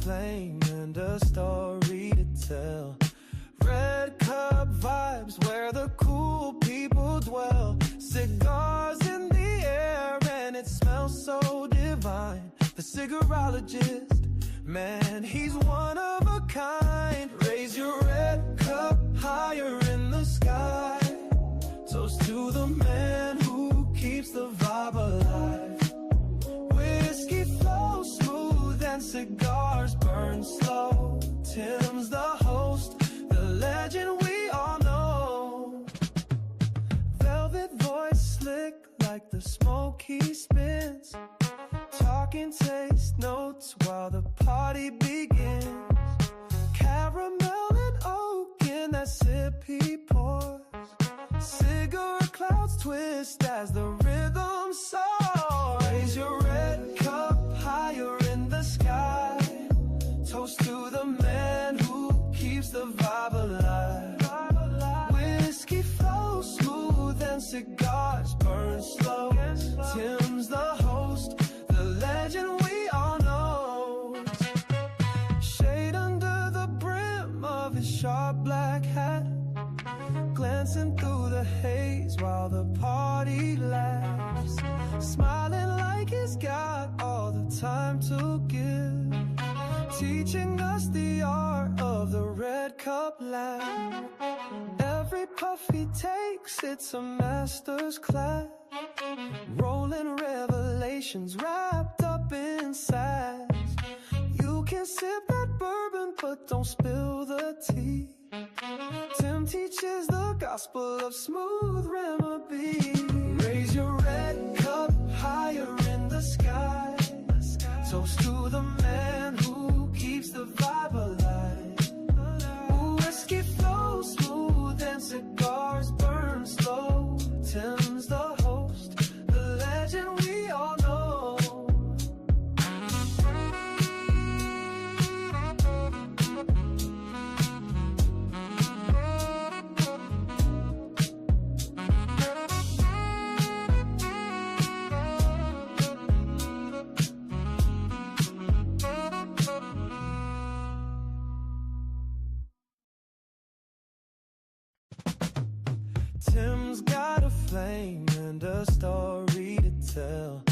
flame and a story to tell. Red cup vibes where the cool people dwell. Cigars in the air and it smells so divine. The cigarologist, man, he's one of a kind. Raise your red cup higher in the sky. Toast to the man who keeps the vibe alive. Whiskey flows smooth and cigars burn slow. Tim's the host, the legend we all know. Velvet voice slick like the smoke he spins. Talking taste notes while the party begins. Caramel and oak in that sip he pours. Cigarette clouds twist as the rhythm soars. Raise your red cup higher in the sky. Toast to the man who keeps the vibe alive. Whiskey flows smooth and cigars burn slow. Tim's the host, the legend we all know. Shade under the brim of his sharp black hat, glancing through the haze while the party laughs. Smiling like he's got all the time to give. Teaching us the art of the red cup laugh. Every puff he takes, it's a master's class. Rolling revelations wrapped up in sass. You can sip that bourbon, but don't spill the tea. Tim teaches the gospel of smooth remedy. Raise your red cup higher in the sky. Toast to the man who keeps the vibe alive. Whiskey flows smooth and cigars burn slow. Tim's the host, the legend we all know. Tim's got a flame and a story to tell.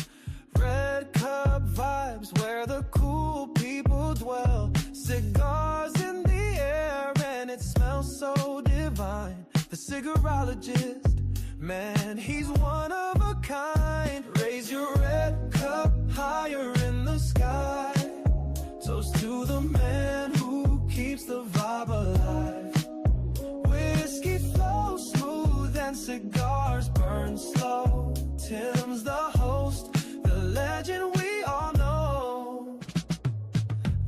Red cup vibes where the cool people dwell. Cigars in the air and it smells so divine. The cigarologist, man, he's one of a kind. Raise your red cup higher in the sky. Toast to the man who keeps the vibe alive. Whiskey flows smooth and cigars burn slow. Tim's the host, the legend we all know.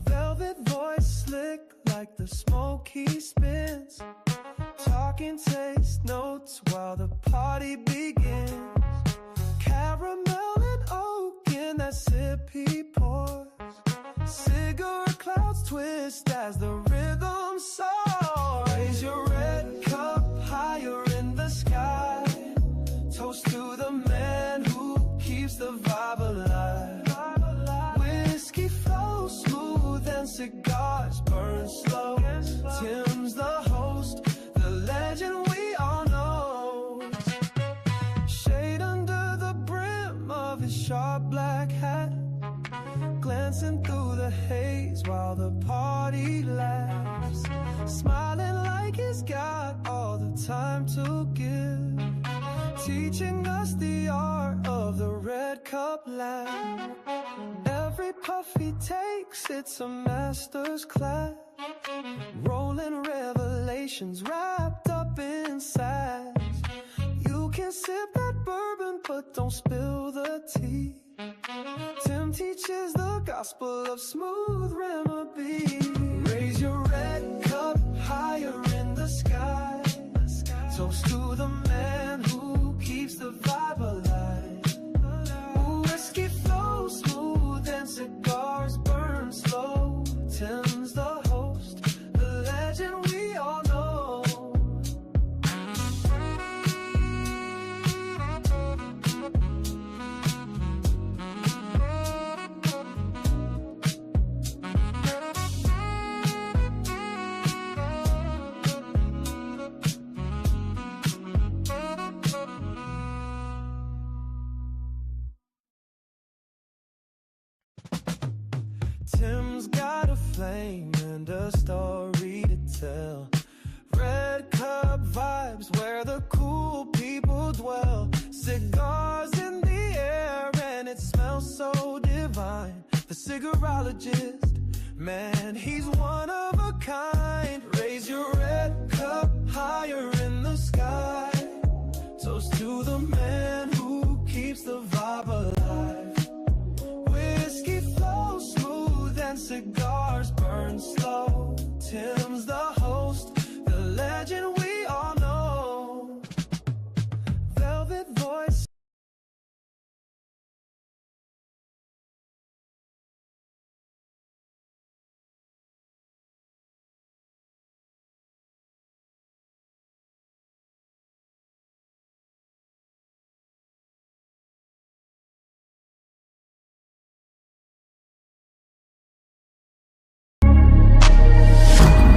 Velvet voice slick like the smoke he spins. Talking taste notes while the party begins. Caramel and oak in that sip he pours. Cigarette clouds twist as the rhythm soars. Raise your red cup higher in the sky. Toast to the man who keeps the vibe alive. Whiskey flows smooth and cigars burn slow. Tim's the host, the legend we all know. Shade under the brim of his sharp black hat, glancing through the haze while the party laughs. Smiling like he's got all the time to give. Teaching us the art of the red cup laugh. Every puff he takes, it's a master's class. Rolling revelations wrapped up in sass. You can sip that bourbon, but don't spill the tea. Tim teaches the gospel of smooth remedy. Raise your red cup higher in the sky. Toast to the man who keeps the vibe alive. Whiskey flows smooth and cigars burn slow. Tim's the host, the legend we all know. flame and a story to tell. Red cup vibes where the cool people dwell. Cigars in the air and it smells so divine. The cigarologist, man, he's one of a kind. Raise your red cup higher in the sky. Toast to the man who keeps the vibe alive. Whiskey flows smooth and cigars burn slow. Tim's the host, the legend we all know. Velvet voice.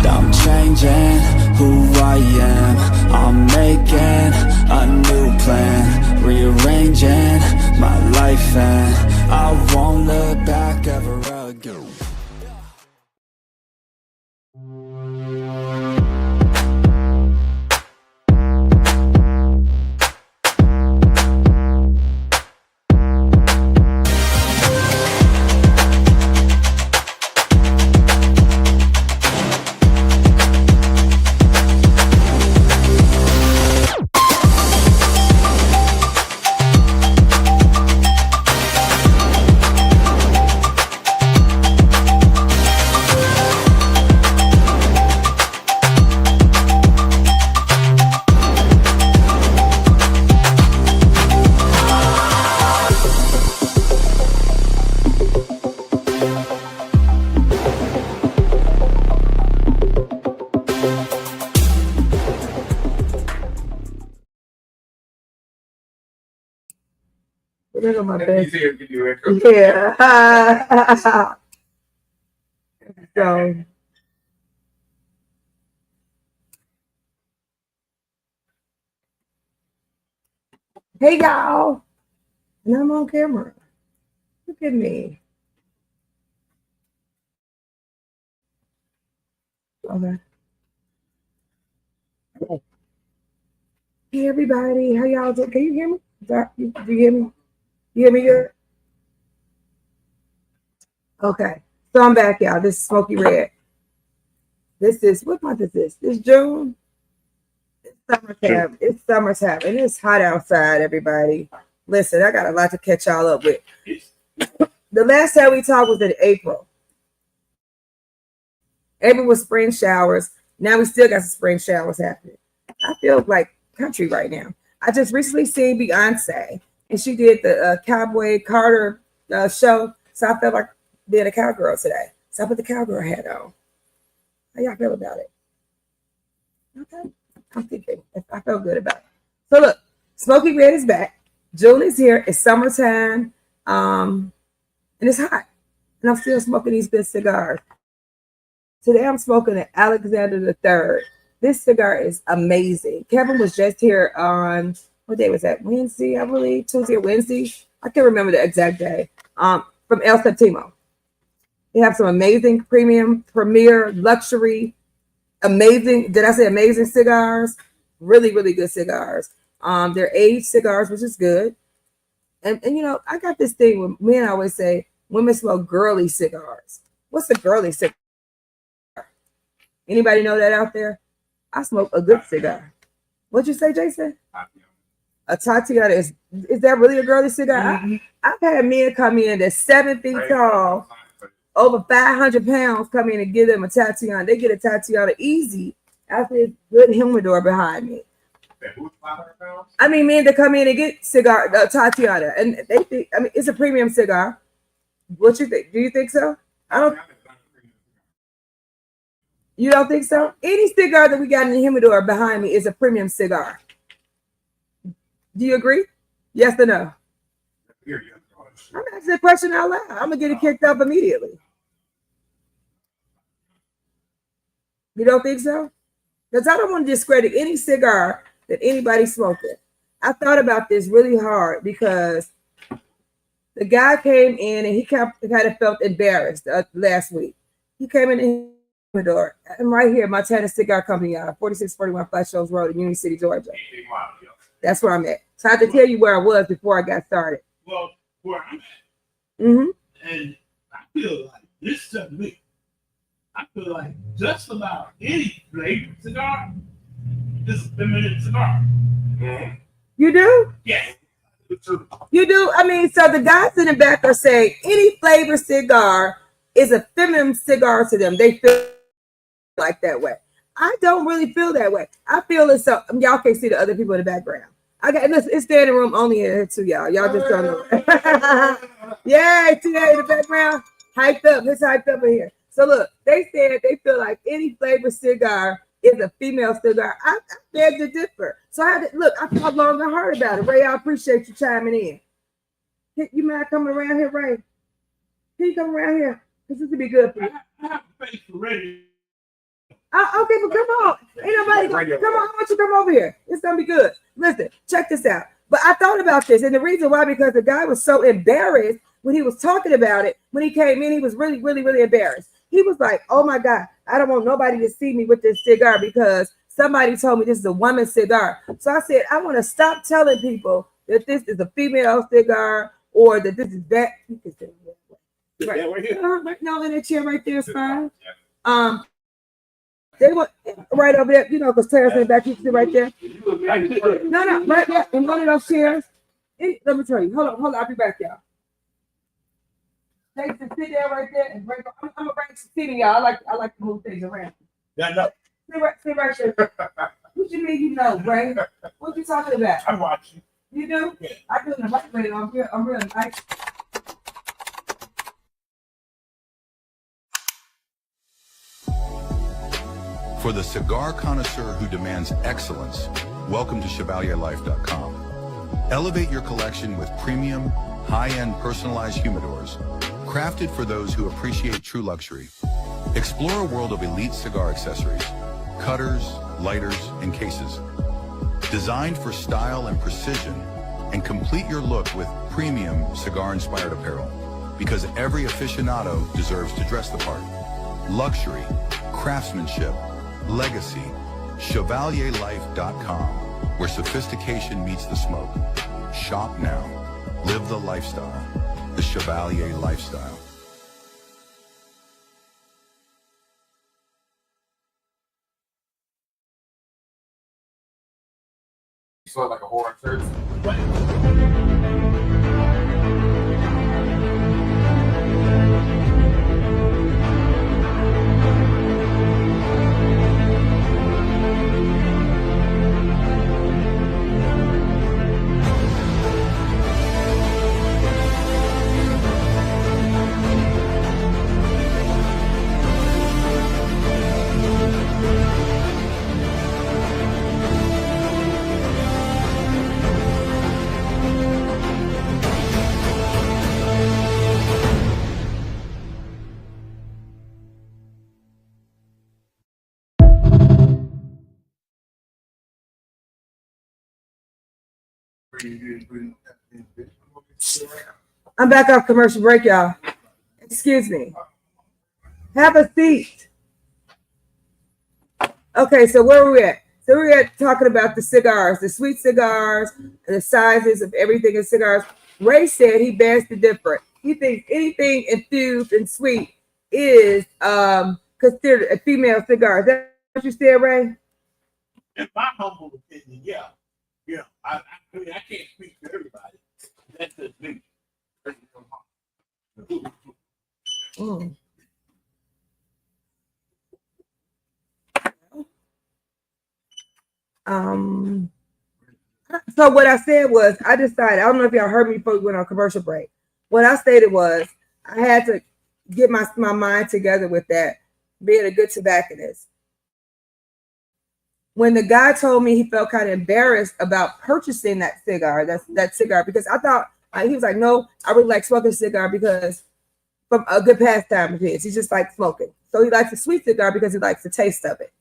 I'm changing who I am. I'm making a new plan, rearranging my life, and I won't look back ever again. Look at my best. Yeah. So, hey y'all, and I'm on camera. Look at me. Okay. Hey everybody, how y'all doing? Can you hear me? Do you hear me? You hear me good? Okay. So I'm back, y'all. This is Smokey Red. This is, what month is this? This June? It's summertime. It's summertime. And it's hot outside, everybody. Listen, I got a lot to catch y'all up with. The last time we talked was in April. April was spring showers. Now we still got some spring showers happening. I feel like country right now. I just recently seen Beyonce, and she did the Cowboy Carter show. So I felt like being a cowgirl today. So I put the cowgirl hat on. How y'all feel about it? Okay. I'm thinking. I feel good about it. So look, Smokey Red is back. June is here. It's summertime. And it's hot. And I'm still smoking these good cigars. Today I'm smoking an Alexander III. This cigar is amazing. Kevin was just here on, what day was that? Wednesday, I believe. Tuesday or Wednesday. I can't remember the exact day. From El Septimo. They have some amazing premium, premier, luxury, amazing, did I say amazing cigars? Really, really good cigars. They're aged cigars, which is good. And you know, I got this thing with men always say, women smoke girly cigars. What's a girly cigar? Anybody know that out there? I smoke a good cigar. What'd you say, Jason? A Tatiana is that really a girly cigar? Mm-hmm. I've had men come in that's 7 feet tall, over 500 pounds, come in and give them a Tatiana. They get a Tatiana easy after this good humidor behind me. I mean, men that come in and get cigar, Tatiana, and they think, I mean, it's a premium cigar. What you think? Do you think so? I don't. You don't think so? Any cigar that we got in the humidor behind me is a premium cigar. Do you agree? Yes or no? I'm asking the question out loud. I'm gonna get it kicked up immediately. You don't think so? Because I don't want to discredit any cigar that anybody's smoking. I thought about this really hard because the guy came in and he kind of felt embarrassed last week. He came in the door. I'm right here, Montana Cigar Company, 4641 Flat Shoals Road in Union City, Georgia. That's where I'm at. So I have to tell you where I was before I got started. Well, where I'm at. And I feel like this to me. I feel like just about any flavored cigar is a feminine cigar. You do? Yes. You do? I mean, so the guys in the back are saying any flavor cigar is a feminine cigar to them. They feel like that way. I don't really feel that way. I feel it's so y'all can't see the other people in the background. I got listen, it's standing room only here too, y'all. Y'all just don't know. Yeah, see that in the background? Hyped up. It's hyped up in here. So look, they said they feel like any flavor cigar is a female cigar. I beg to differ. So I had to look, I thought long and hard about it. Ray, I appreciate you chiming in. You mind coming around here, Ray? Can you come around here? This is to be good for you. I have a face for radio. Okay, but come on. Ain't nobody come on. I want you to come over here. It's gonna be good. Listen, check this out. But I thought about this, and the reason why, because the guy was so embarrassed when he was talking about it. When he came in, he was really, really, really embarrassed. He was like, "Oh my God, I don't want nobody to see me with this cigar because somebody told me this is a woman's cigar." So I said, I want to stop telling people that this is a female cigar or that this is that. You can say that right. Right here. No, in that chair right there is fine. They were right over there, you know, because Tara's in the back. You can sit right there. No, right there in one of those chairs. Let me tell you. Hold on. I'll be back, y'all. They can sit there right there and break. I'm gonna bring some seating, y'all. I like to move things around. Yeah, no. Sit right there. What you mean, you know, Ray? What you talking about? I'm watching. You do? Yeah. I do the right way. I'm real nice. For the cigar connoisseur who demands excellence, welcome to ChevalierLife.com. Elevate your collection with premium, high-end personalized humidors, crafted for those who appreciate true luxury. Explore a world of elite cigar accessories, cutters, lighters, and cases. Designed for style and precision, and complete your look with premium cigar-inspired apparel, because every aficionado deserves to dress the part. Luxury, craftsmanship, legacy, ChevalierLife.com, where sophistication meets the smoke. Shop now. Live the lifestyle. The Chevalier lifestyle. You saw like a horror church. I'm back off commercial break, y'all. Excuse me. Have a seat. Okay, so where are we at? So we're at talking about the cigars, the sweet cigars, and the sizes of everything in cigars. Ray said he bears the different. He thinks anything infused and sweet is considered a female cigar. Is that what you said, Ray? In my humble opinion, yeah. Yeah. I mean, I can't speak for everybody. That's just me. Mm. So what I said was, I decided, I don't know if y'all heard me before we went on commercial break. What I stated was, I had to get my mind together with that, being a good tobacconist. When the guy told me he felt kind of embarrassed about purchasing that cigar, that cigar, because I thought, he was like, no, I really like smoking a cigar because from a good pastime of his. He just likes smoking. So he likes a sweet cigar because he likes the taste of it.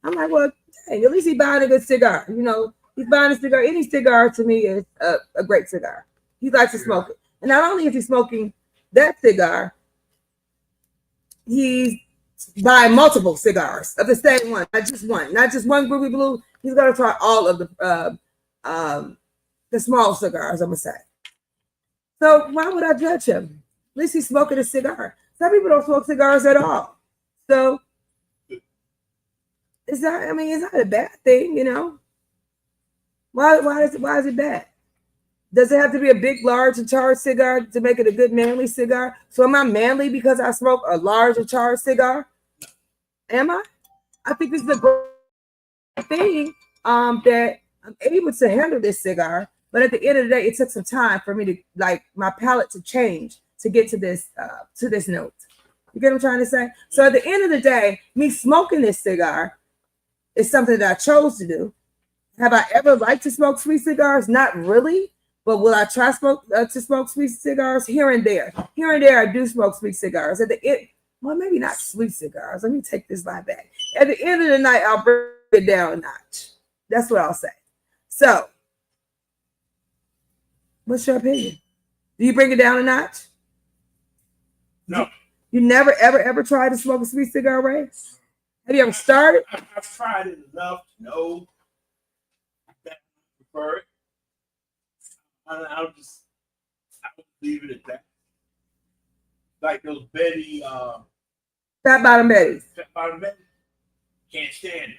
I'm like, well, dang, at least he's buying a good cigar. You know, he's buying a cigar. Any cigar to me is a great cigar. He likes to smoke it. And not only is he smoking that cigar, he's buy multiple cigars of the same one, not just one Groovy Blue. He's gonna try all of the small cigars, I'm gonna say. So why would I judge him? At least he's smoking a cigar. Some people don't smoke cigars at all. So it's not a bad thing, you know. Why is it bad? Does it have to be a big, large, and charged cigar to make it a good manly cigar? So am I manly because I smoke a large and charged cigar? Am I? I think this is a great thing that I'm able to handle this cigar. But at the end of the day, it took some time for me to my palate to change to get to this note. You get what I'm trying to say? So at the end of the day, me smoking this cigar is something that I chose to do. Have I ever liked to smoke sweet cigars? Not really. But will I try to smoke sweet cigars? Here and there. Here and there, I do smoke sweet cigars. At the end, well, maybe not sweet cigars. Let me take this line back. At the end of the night, I'll bring it down a notch. That's what I'll say. So, what's your opinion? Do you bring it down a notch? No. You never, ever tried to smoke a sweet cigar, Ray? Have you ever started? I've tried it enough to know that I prefer it. I'll leave it at that. Like those Betty, Fat Bottom Betties. Can't stand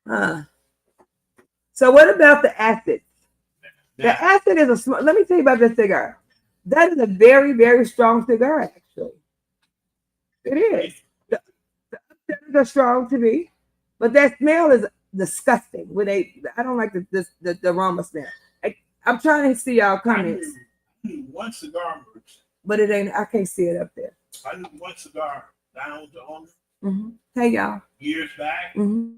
it. So what about the acid? The acid is let me tell you about this cigar. That is a very, very strong cigar, actually. It is. The acids are strong to me, but that smell is disgusting. I don't like the aroma smell. I'm trying to see y'all comments. I knew one cigar merchant. But it ain't, I can't see it up there. I knew one cigar down the owner. Mm-hmm. Hey, y'all. Years back. Mm-hmm.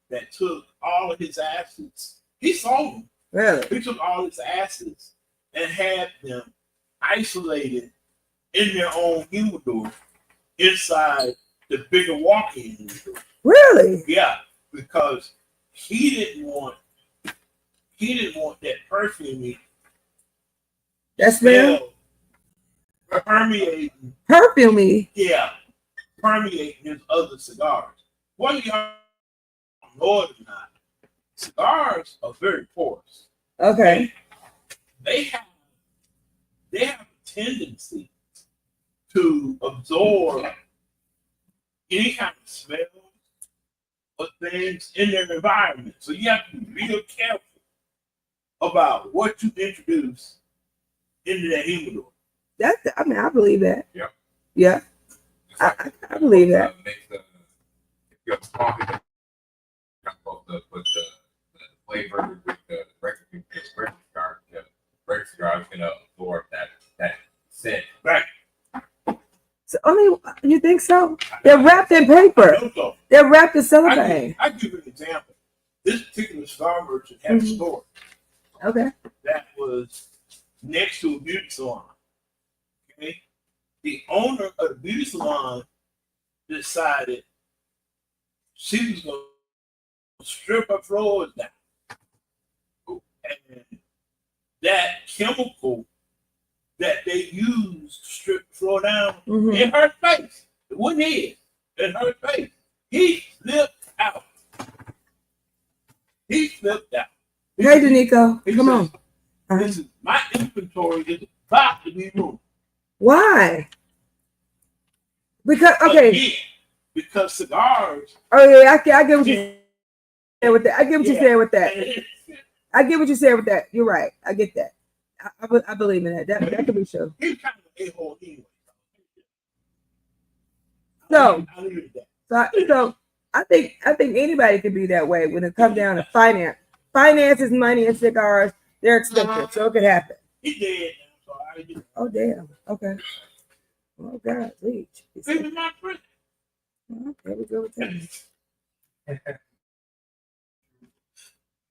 That took all of his acids. He sold them. Really? He took all his acids and had them isolated in their own humidor inside the bigger walk-in humidor. Really? Yeah, because he didn't want that perfumey smell permeating. Perfumey? Yeah, permeating his other cigars. Whether y'all know it or not, cigars are very porous. Okay. They have a tendency to absorb any kind of smell or things in their environment. So you have to be real careful about what you introduce into that humidor. I believe that. Yeah. Yeah. I believe that. If you have coffee, you're not supposed to put the flavor with the regular cigar. The regular cigar is going to absorb that scent. Right. So, you think so? They're wrapped in paper. So. They're wrapped in cellophane. I give you an example. This particular cigar merchant had a store. Okay. That was next to a beauty salon. Okay. The owner of the beauty salon decided she was going to strip her floors down. And that chemical that they used to strip the floor down in her face. It wasn't his. In her face. He flipped out. Hey, Danico, come on. Listen, my inventory is about to be moved. Why? Because, okay. Again, because cigars. Oh, yeah, I get what you're saying with that. I get what you're saying with that. I get what you're saying with that. You're right. I get that. I believe in that. That could be true. He's kind of an a-hole anyway. So I think anybody could be that way when it comes down to finance. Finances, money, and cigars, they're expensive, so it could happen. He dead now, so I get. Oh damn. Okay. Oh God, please. This is my friend. Well, there we go with that.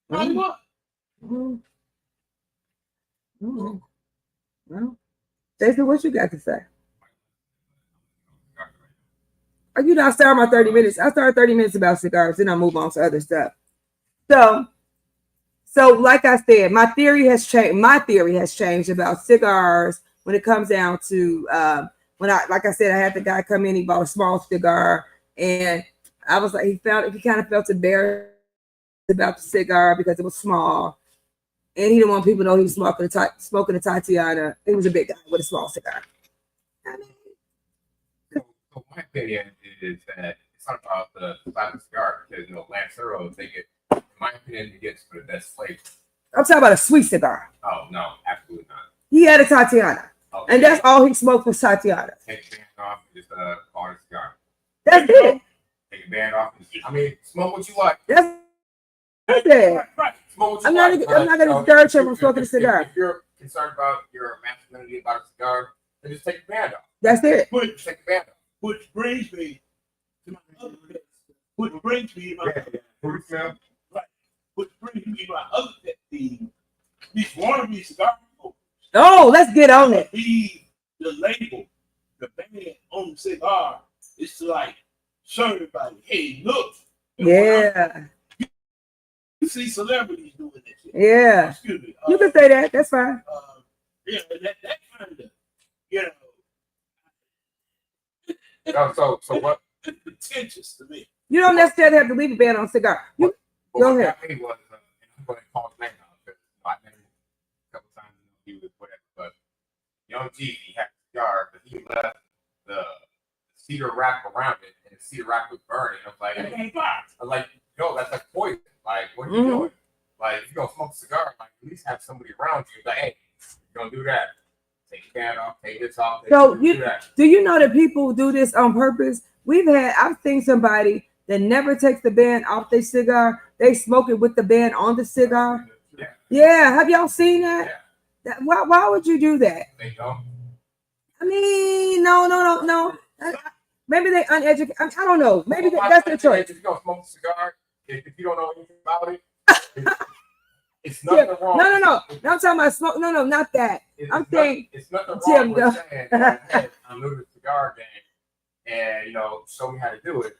What? Well, Jason, what you got to say? Are you not starting my 30 minutes? I started 30 minutes about cigars, then I move on to other stuff. So like I said, my theory has changed. My theory has changed about cigars when it comes down to when like I said, I had the guy come in, he bought a small cigar, and I was like, he kind of felt embarrassed about the cigar because it was small, and he didn't want people to know he was smoking a Tatiana. He was a big guy with a small cigar. I mean, So my opinion is that it's not about the type of cigar because Lanceros they get, in my opinion, it gets for the best flavor. I'm talking about a sweet cigar. Oh no, absolutely not. He had a Tatiana, Okay. and that's all he smoked was Tatiana. Take the band off and just call it a cigar. That's it. Take the band off. I mean, smoke what you like. That's it. Right. Smoke what you I'm not like. going to discourage him from smoking a cigar. If you're concerned about your masculinity about a cigar, then just take the band off. That's it. Which Take the band off. brings me to my other pet. Which brings me to my Fruit smell. right. Which brings me to my other pet peeve. These wannabe cigar smokers. Oh, let's get on it. The label, the band on the cigar is to like show everybody, hey, look. Yeah. You see celebrities doing this shit. Yeah. Excuse me. You can say that. That's fine. Yeah, that kind of, you know. No, so what? It's pretentious to me. You don't necessarily have to leave a band on a cigar. You Go what ahead. got me was, and I'm going to call his name out because I met him a couple times and he was whatever. But Young G, he had a cigar, but he left the cedar wrap around it, and the cedar wrap was burning. I was like, yo, that's like poison. Like, what are you doing? Like, if you're gonna smoke a cigar, like at least have somebody around you. Like, hey, you're gonna do that. Take your band off, take this off. So do that. do you know that people do this on purpose? I've seen somebody that never takes the band off their cigar. They smoke it with the band on the cigar. Yeah. Have y'all seen that? Yeah. Why would you do that? They don't. I mean, no. Maybe they uneducated. I don't know. Maybe that's their choice. If you're gonna smoke a cigar, if you don't know anything about it, it's nothing wrong. No. No, I'm talking about smoke. No, not that. I'm saying it's nothing Jim, wrong with saying, hey, I'm new to the cigar game, and show me how to do it.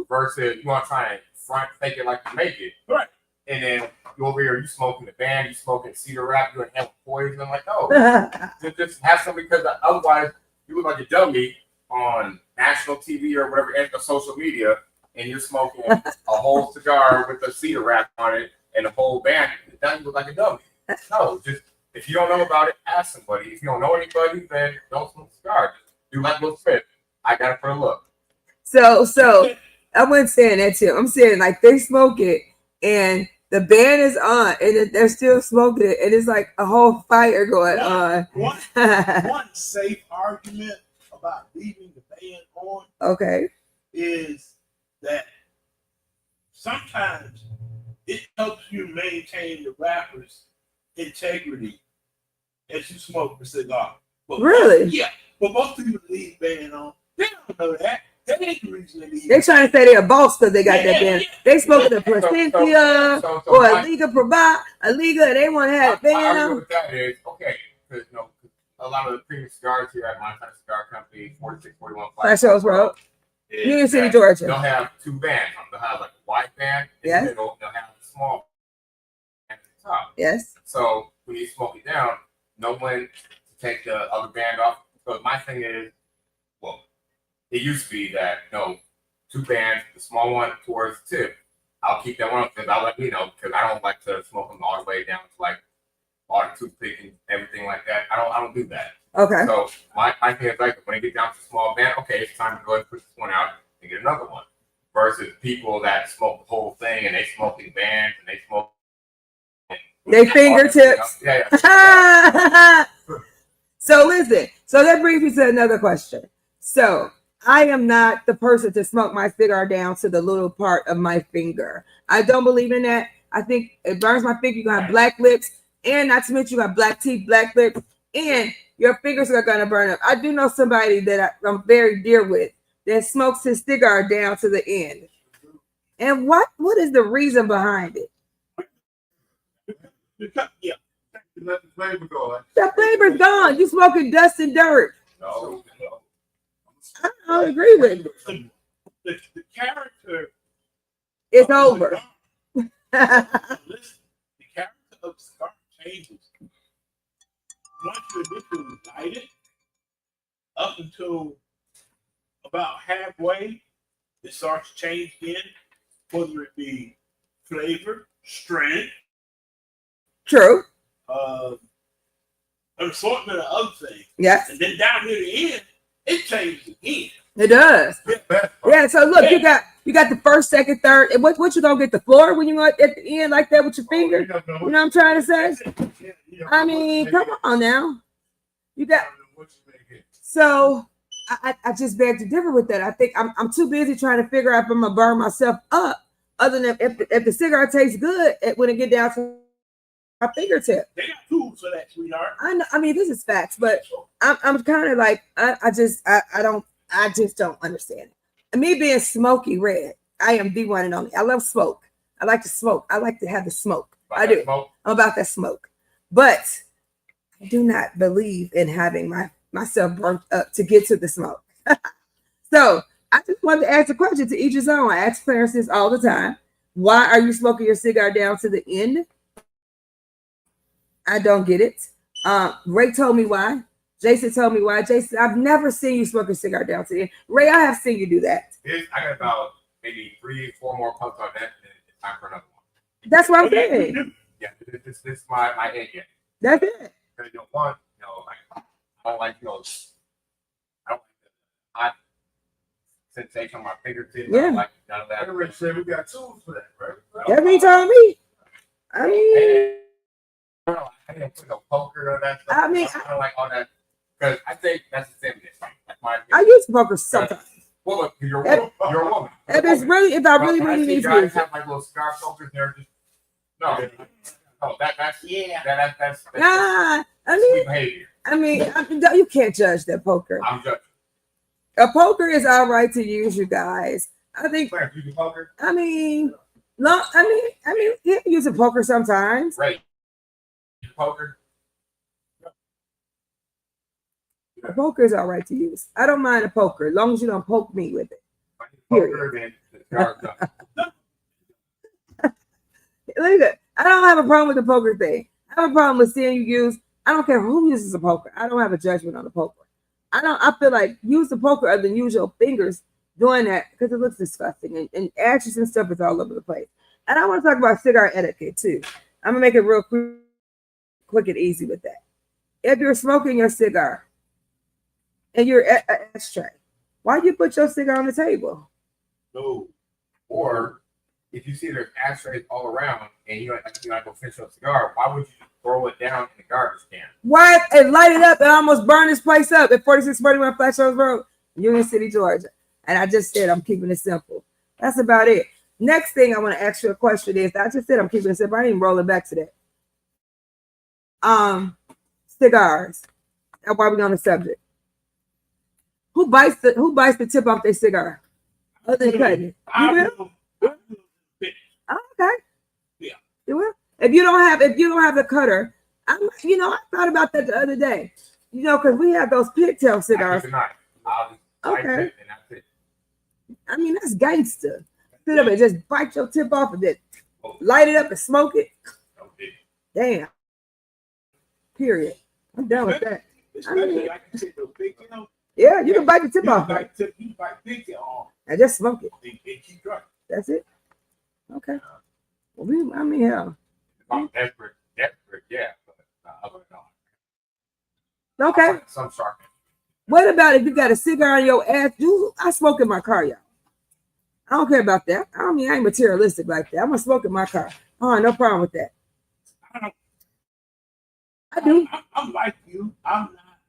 Versus you want to try and fake it like you make it, Right. And then you over here, you smoking the band, you smoking cedar wrap, you inhaling poison. I'm like, no, just have something because otherwise you look like a dummy on national TV or whatever, or social media, and you're smoking a whole cigar with a cedar wrap on it and a whole band. Then you look like a dummy. No, just if you don't know about it, ask somebody. If you don't know anybody, then don't smoke a cigar. Just do like Will Smith. I got it for a look. So I wasn't saying that too. I'm saying like they smoke it and the band is on and they're still smoking it and it's like a whole fire going on. One safe argument about leaving the band on Okay. is that sometimes it helps you maintain the rapper's integrity as you smoke the cigar. But Really? But most people leave band on. They don't know that. That ain't the reason they leave. They're trying to say they're a boss because they got that band. They smoking a Placentia or a Liga Proba, a Liga, and they want to have a band on. What that is, okay, because a lot of the premium cigars here at Montana Cigar Company, 4641 Flash Hills Road, Union City, Georgia. They'll have two bands. They'll have like a wide band in the middle. They'll have a small band at the top. Yes. So when you smoke it down, know when to take the other band off. So my thing is, well, it used to be that two bands, the small one towards the tip. I'll keep that one because I'll let me know because I don't like to smoke them all the way down to like all the toothpick and everything like that. I don't do that. Okay. So my thing is like when I get down to small band, okay, it's time to go ahead and put this one out and get another one. Versus people that smoke the whole thing and they smoking bands and they smoke. They fingertips. Yeah. So listen. So that brings me to another question. So I am not the person to smoke my cigar down to the little part of my finger. I don't believe in that. I think it burns my finger. You got black lips, and not to mention you got black teeth, black lips, and your fingers are gonna burn up. I do know somebody that I'm very dear with that smokes his cigar down to the end. And what is the reason behind it? Yeah. Let the flavor go. The flavor's gone. You smoking dust and dirt. No. I don't agree with it. The character. It's over. Listen, the character of the cigar changes. Once you initially light it, up until about halfway, it starts to change again, whether it be flavor, strength, True. an assortment of other things. Yes. And then down near the end, it changes again. It does. Yeah. So look, you got the first, second, third. And what you gonna get the floor when you go at the end like that with your finger? You know what I'm trying to say? I mean, come on now. You got. So I just beg to differ with that. I think I'm too busy trying to figure out if I'm gonna burn myself up. Other than if the cigar tastes good, when it get down to my fingertip. They got tools for that, sweetheart. I know. I mean, this is facts, but I'm kind of like I just don't understand it. And me being Smokey Red, I am the one and only. I love smoke. I like to smoke. I like to have the smoke. I do. I'm about that smoke, but I do not believe in having myself burnt up to get to the smoke. So I just wanted to ask a question to each his own. I ask parents this all the time. Why are you smoking your cigar down to the end? I don't get it. Ray told me why. Jason told me why. Jason, I've never seen you smoke a cigar down to the end. Ray, I have seen you do that. I got about maybe 3-4 more puffs on that, and it's time for another one. That's what I'm saying. Yeah, this is my head yet. That's it. Because like I don't like I don't like the hot sensation on my fingertips. Yeah. I don't like none of that. Everybody said we got tools for that, right? That's what he told me. I mean, I didn't put no poker or that stuff. I mean, I don't like all that because I think that's the same thing. That's my opinion. I use poker sometimes. Well, look, you're a woman. You're a woman. If it's really, if I really need to use it. have like little cigar pokers there. Just no. That's Nah, sweet behavior. I mean, you can't judge that poker. I'm judging. A poker is all right to use, you guys. I think. Clarence, you do poker? I mean, no. I mean, you can use a poker sometimes. Right. Poker. A poker is all right to use. I don't mind a poker as long as you don't poke me with it. Poker, then the cigar's done. Look at, I don't have a problem with the poker thing. I have a problem with seeing you use. I don't care who uses a poker. I don't have a judgment on the poker. I feel like use the poker other than use your fingers doing that because it looks disgusting and ashes and stuff is all over the place. And I want to talk about cigar etiquette too. I'm gonna make it real quick and easy with that. If you're smoking your cigar and you're at an ashtray, why do you put your cigar on the table? No. Or if you see there's ashtrays all around and you like go finish your cigar, why would you throw it down in the garbage can? Why and light it up and almost burn this place up at 4641 Flat Shores Road, Union City, Georgia. And I just said I'm keeping it simple. That's about it. Next thing I want to ask you a question is I just said I'm keeping it simple. I didn't even roll it back to that. Cigars. That's why we're on the subject. Who bites the tip off their cigar? Other than cutting it. You will? Okay. Yeah. You will? If you don't have the cutter, I thought about that the other day. Because we have those pigtail cigars. Okay. I mean, that's gangster. Sit up and just bite your tip off of it, light it up and smoke it. Damn. Period. I'm done with that. Yeah, you can bite the tip off. You bite pigtail off. And just smoke it. And keep dry. That's it. Okay. Well, hell. I'm desperate, yeah. But Okay. Some sharp. What about if you got a cigar in your ass? I smoke in my car, y'all. I don't care about that. I ain't materialistic like that. I'm gonna smoke in my car. Oh, no problem with that. I do. I'm like you. I'm not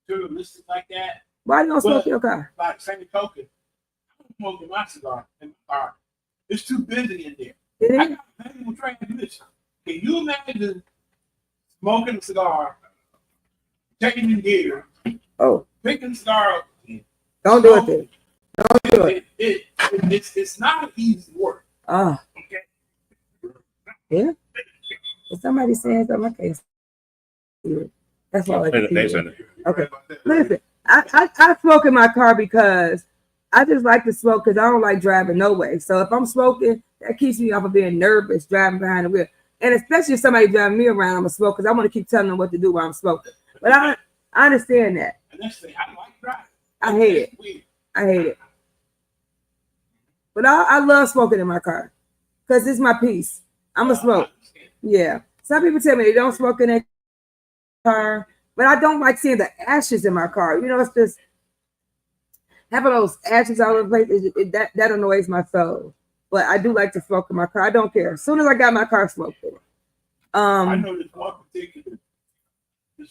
materialistic like that. Why you don't smoke in your car? By the same token, I'm smoking my cigar in my car. It's too busy in there. I got manual transmission. Can you imagine smoking a cigar, taking in gear, picking the cigar up? Don't do it then. Don't do it. It's not easy work. Okay. Yeah. If somebody's saying something, I can't see it. That's why I like to see it. Okay. Listen, I smoke in my car because I just like to smoke because I don't like driving no way. So if I'm smoking, that keeps me off of being nervous driving behind the wheel. And especially if somebody driving me around, I'm going to smoke because I want to keep telling them what to do while I'm smoking. But I understand that. And that's the thing. I like driving. I hate it. Weird. I hate it. But I love smoking in my car because it's my peace. I'm a smoke. Yeah. Some people tell me they don't smoke in their car, but I don't like seeing the ashes in my car. You know, it's just having those ashes all over the place. That annoys my soul. But I do like to smoke in my car. I don't care. As soon as I got my car smoked in. I know this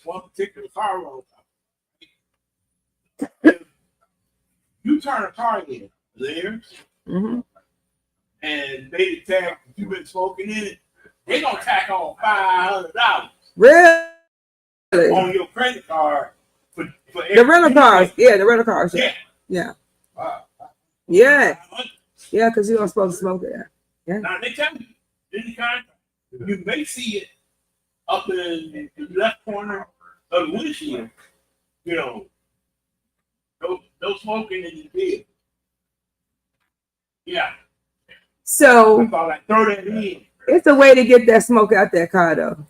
one particular car roll. You turn a car in there, Mm-hmm. and they detect you've been smoking in it, they're gonna tack on $500 Really? on your credit card for The rental cars. Yeah, the rental cars. Yeah. Yeah. Wow. Yeah. Yeah, because you're not supposed to smoke it. Yeah. Now they tell you in the contract, you may see it up in the left corner of the windshield. You know, no smoking in the vehicle. Yeah, I So thought I'd throw that in. it's a way to get that smoke out that car, though.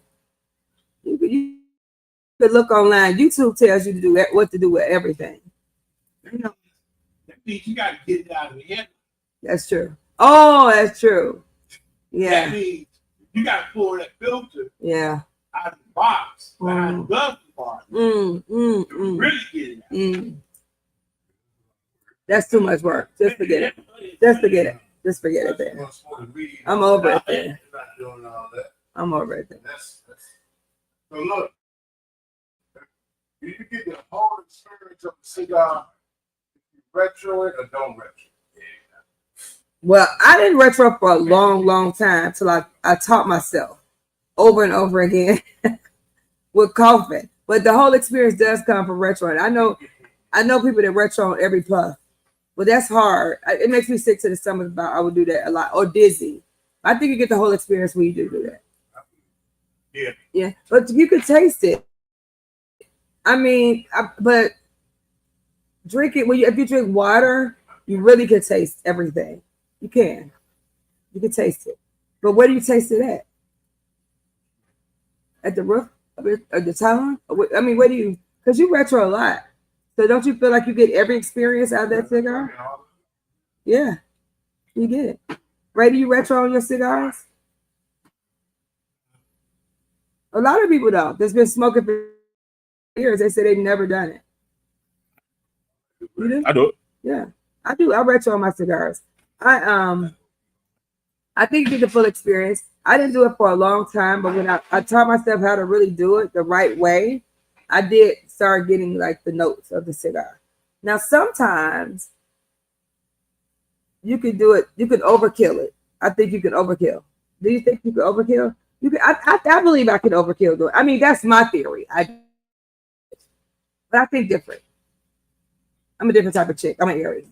You could look online. YouTube tells you to do what to do with everything. You know, that means you got to get it out of the head. That's true. Oh, that's true. That Yeah. means you got to pull that filter Yeah. out of the box behind the glove compartment. Really get it out. That's too much work. Just forget it. Just forget it. Just forget it there. I'm over it there. I'm over it there. So look, you get the whole experience of the cigar, retro it or don't retro. Well, I didn't retro for a long, long time till I taught myself over and over again with coughing. But the whole experience does come from retro. And I know people that retro on every puff. But that's hard. It makes me sick to the stomach about I would do that a lot. Or dizzy. I think you get the whole experience when you do that. Yeah. Yeah. But you could taste it. I mean, but drink it. If you drink water, you really can taste everything. You can. You can taste it. But where do you taste it at? At the roof? At the tongue? I mean, where do you? Because you retro a lot. So don't you feel like you get every experience out of that cigar? Yeah, you get it. Ray, do you retro on your cigars? A lot of people don't. That's been smoking for years. They say they've never done it. You do? I do it. Yeah, I do. I retro on my cigars. I think you get the full experience. I didn't do it for a long time, but when I taught myself how to really do it the right way, I did start getting like the notes of the cigar. Now, sometimes you can do it. You can overkill it. I think you can overkill. Do you think you can overkill? You can. I believe I can overkill. I mean, that's my theory. But I think different. I'm a different type of chick. I'm an Aries.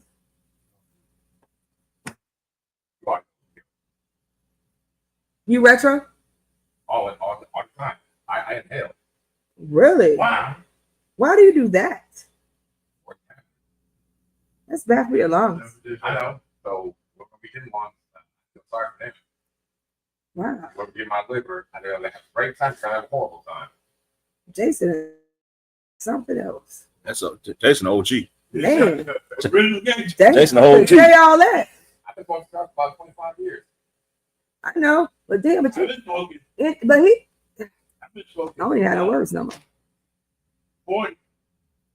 You retro? All the time. I inhale. Really? Wow. Why do you do that? That's bad for your lungs. I know. So when we didn't want, I feel sorry for them. Wow. When we get my liver, I know they have a great time. I have a horrible time. Jason is something else. That's Jason OG. Man. Original game. Jason the whole Say all that. I've been going to start about 25 years. I know. But damn, I've been smoking. but he I've been smoking. I don't even have no words no more. 40.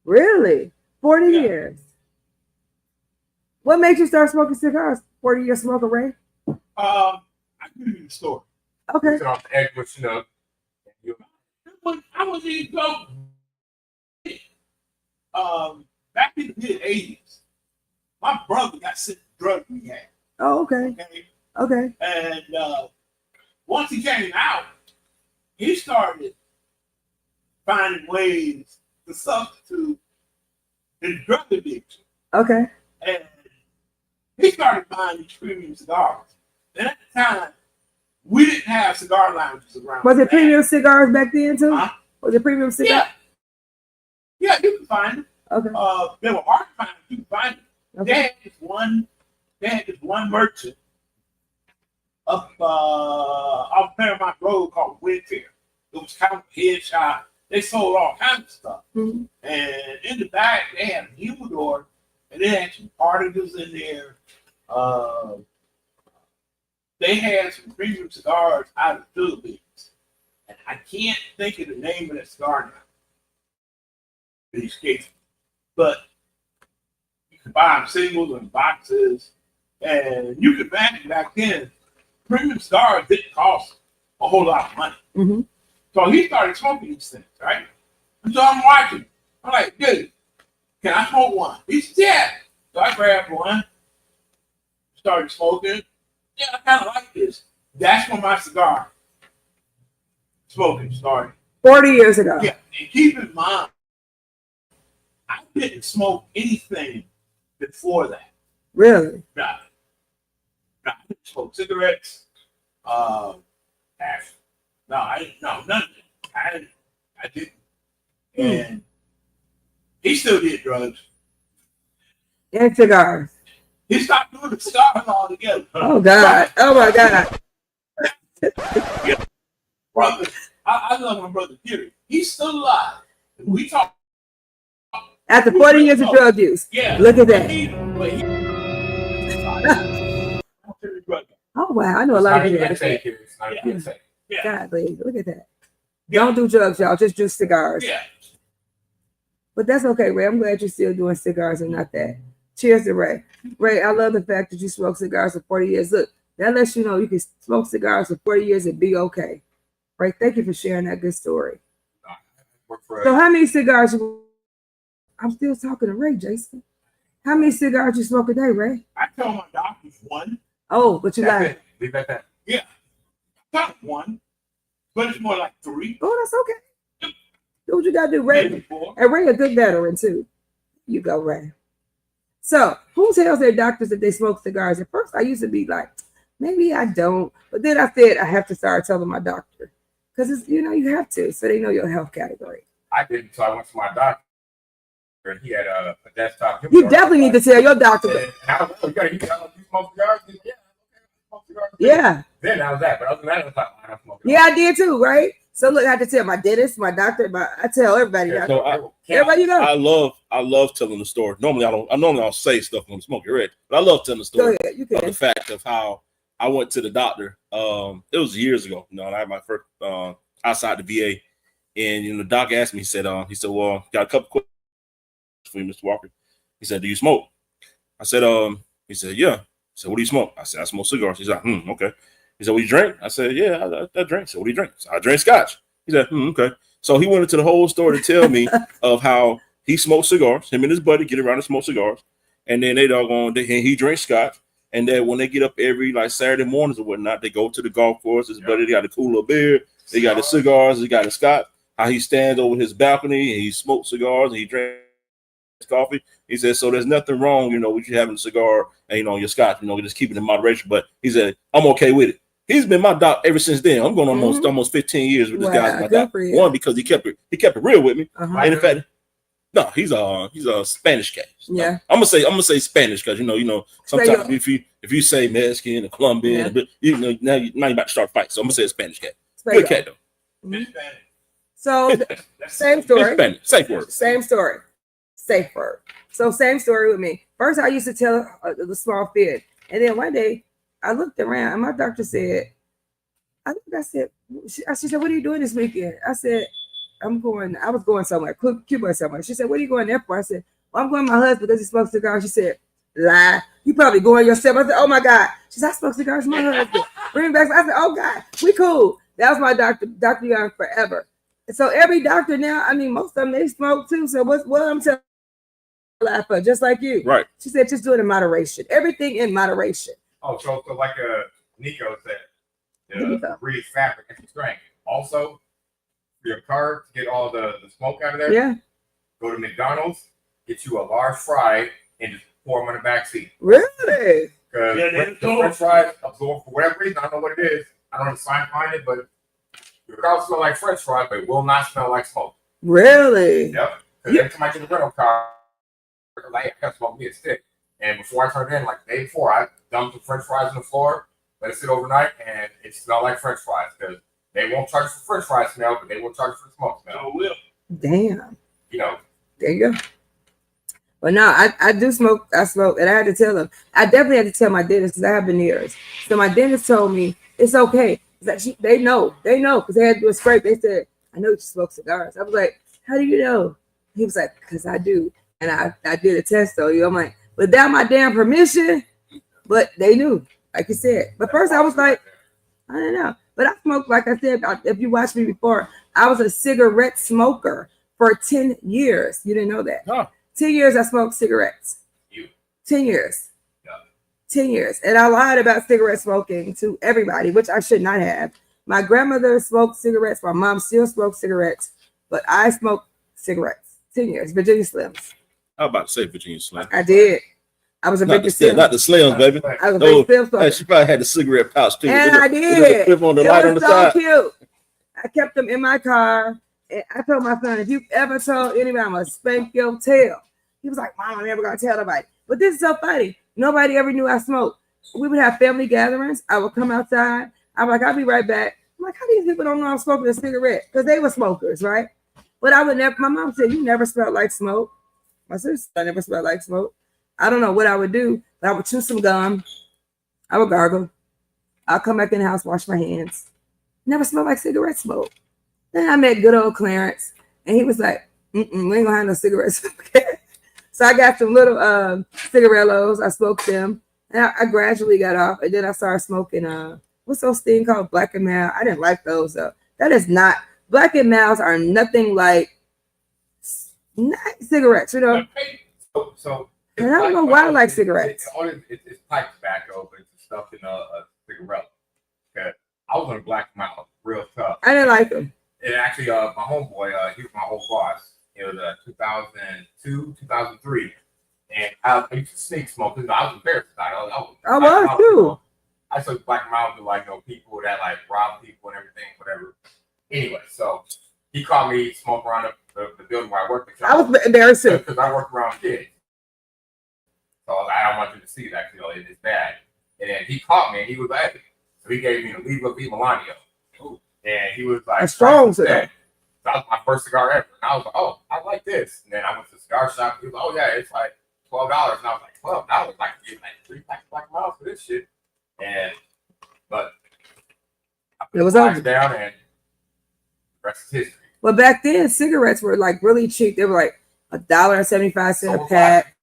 Really? 40 Yeah. years. What made you start smoking cigars? 40 year smoker, Ray? I give you the story. Okay. Sit off the edge, but you know, I was in go. Back in the mid-80s, my brother got sent to drug rehab. Oh, okay. Okay. Okay. And once he came out, he started finding ways to substitute his drug addiction. Okay. And he started buying these premium cigars. And at the time, we didn't have cigar lounges around. Was it premium cigars back then too? Huh? Was it premium cigar? Yeah, you can find them. Okay. They were hard to find. You can find them. Okay. They had this one merchant up off Paramount Road called Winter. It was kind of a head shop. they sold all kinds of stuff. Mhm. And in the back, they had a humidor, and they had some particles in there. They had some premium cigars out of the Philippines. And I can't think of the name of that cigar now. These cases. But you could buy them singles and boxes. And you could imagine back then, premium cigars didn't cost a whole lot of money. Mhm. So he started smoking these things, right? And so I'm watching. I'm like, dude, can I smoke one? He said, yeah. So I grabbed one, started smoking. Yeah, I kind of like this. That's when my cigar smoking started. 40 years ago. Yeah, and keep in mind, I didn't smoke anything before that. Really? No, I didn't smoke cigarettes. Hash. No, I didn't. No, nothing. I didn't. And he still did drugs. And cigars. He stopped doing the cigars altogether. Oh, God. Oh, my God. Brother, I love my brother, period. He's still alive. We talk. After 40 years of drug use. Yeah. Look at that. Oh, wow. I know a lot of people. Yeah. Godly. Look at that. Don't do drugs, y'all. Just do cigars. Yeah. But that's okay, Ray. I'm glad you're still doing cigars and not that. Cheers to Ray. Ray, I love the fact that you smoke cigars for 40 years. Look, that lets you know you can smoke cigars for 40 years and be okay. Ray, thank you for sharing that good story. So how many cigars I'm still talking to Ray, Jason. How many cigars you smoke a day, Ray? I tell my doctors one. Oh, but you got it. Leave that that. Yeah. Not one. But it's more like 3. Oh, that's okay. Do what you gotta do, Ray. Maybe 4. And Ray a good veteran too. You go, Ray. So who tells their doctors that they smoke cigars? At first I used to be like, maybe I don't. But then I said I have to start telling my doctor. Because it's you have to, so they know your health category. I didn't, so I went to my doctor, and he had a desktop. You definitely need to tell your doctor. And I was like, you smoke cigars? He said, yeah, okay, I smoke cigars. Yeah. Then that was that. But other than that, I was like, I don't smoke. Yeah, I did too, right? So look, I have to tell my dentist, my doctor, I tell everybody. Yeah, so everybody you go. I love telling the story. Normally I'll say stuff when I'm smoking red, but I love telling the story Go ahead, you can. of the fact of how I went to the doctor. It was years ago. And I had my first outside the VA, and the doc asked me. He said, well, got a couple questions for you, Mr. Walker. He said, do you smoke? I said, he said, yeah. I said, what do you smoke? I said, I smoke cigars. He's like, okay. He said, well, you drink? I said, yeah, I drink. So what do you drink? So I drink scotch. He said, okay. So he went into the whole story to tell me of how he smoked cigars. Him and his buddy get around and smoke cigars. And then he drinks scotch. And then when they get up every Saturday mornings or whatnot, they go to the golf course. His buddy, they got a cooler beer. They got the cigars. They got the scotch. How he stands over his balcony and he smokes cigars and he drinks coffee. He said, so there's nothing wrong, with you having a cigar and, your scotch, just keep it in moderation. But he said, I'm okay with it. He's been my doc ever since then. I'm going almost 15 years with this guy. My doc. One, because he kept it real with me. And in fact, no, he's a Spanish case. Yeah, I'm gonna say Spanish because sometimes if you say Mexican or Colombian, but now you're about to start a fight. So I'm gonna say a Spanish cat. Good cat though. Mm-hmm. So same story. Safe word. Same story. Safe word. So same story with me. First, I used to tell the small fit, and then one day I looked around, and my doctor said, she said, what are you doing this weekend? I said, I was going somewhere, Cuba somewhere. She said, what are you going there for? I said, well, I'm going with my husband because he smokes cigars. She said, lie. You probably going yourself. I said, oh my God. She said, I smoke cigars with my husband. Bring back. I said, oh God, we cool. That was my doctor, Dr. Young forever. And so every doctor now, most of them, they smoke too. So what I'm telling lie for, just like you. Right. She said, just do it in moderation. Everything in moderation. Oh, so like Nico said, the breathe fabric and strength. Also, for your car to get all the smoke out of there, yeah, go to McDonald's, get you a large fry, and just pour them in the back seat. Really? Because the French fries absorb for whatever reason. I don't know what it is. I don't know the sign behind it, but your car will smell like French fries, but it will not smell like smoke. Really? Yep. Because every time I get a rental car, I have smoke me a stick. And before I turned in, the day before, I dumped the French fries on the floor, let it sit overnight, and it smelled like French fries because They won't charge for French fry smell, but they will charge for the smoke smell. So will. Damn. You know. There you go. But no, I do smoke. I smoke, and I had to tell them. I definitely had to tell my dentist because I have veneers. So my dentist told me it's okay. It's like they know, because they had to do a scrape. They said, "I know you smoke cigars." I was like, "How do you know?" He was like, "Because I do." And I did a test on you. I'm like, without my damn permission, but they knew, like you said. But first I was like, I don't know. But I smoked, like I said, if you watched me before, I was a cigarette smoker for 10 years. You didn't know that. Huh. 10 years I smoked cigarettes. 10 years. 10 years. And I lied about cigarette smoking to everybody, which I should not have. My grandmother smoked cigarettes. My mom still smoked cigarettes. But I smoked cigarettes. 10 years. Virginia Slims. I was about to say Virginia Slim. I did. I was a big Slim. Not the Slims, baby. I was a big Slim smoker. Hey, she probably had the cigarette pouch too. And I did. Flip on the it light was on the so side. cute. I kept them in my car. And I told my son, if you ever told anybody, I'm going to spank your tail. He was like, Mom, I'm never going to tell nobody. But this is so funny. Nobody ever knew I smoked. We would have family gatherings. I would come outside. I'm like, I'll be right back. I'm like, how do these people don't know I'm smoking a cigarette? Because they were smokers, right? But I would never, my mom said, you never smelled like smoke. My sister, I never smelled like smoke. I don't know what I would do, but I would chew some gum. I would gargle. I'll come back in the house, wash my hands. Never smelled like cigarette smoke. Then I met good old Clarence, and he was like, we ain't gonna have no cigarettes. So I got some little cigarellos. I smoked them, and I gradually got off. And then I started smoking what's those thing called Black and Mild? I didn't like those though. That is not, Black and Milds are nothing like not cigarettes, you know. So and I don't know why I like cigarettes. It's pipe tobacco, but it's stuff in a cigarette. Okay. I was on a Black Mouth, real tough. I didn't like them. And actually, my homeboy, he was my old boss. It was 2002, 2003. And I used to sneak smoke because I was embarrassed about it. I was too. I took Black Mouth to like people that like rob people and everything, whatever. Anyway, so he called me smoke around the building where I worked. I was embarrassed too. Because I worked around kids. So I don't want you to see that, you know, it's bad. And then he caught me and he was like, so he gave me the Liva V Melania. And he was like, a strong cigar. That was my first cigar ever. And I was like, oh, I like this. And then I went to the cigar shop. He was like, oh, yeah, it's like $12. And I was like, $12? Like, you get like 3 packs of Black Miles for this shit. But I put it was over down and the rest is history. Well, back then, cigarettes were like really cheap. They were like $1.75 a pack.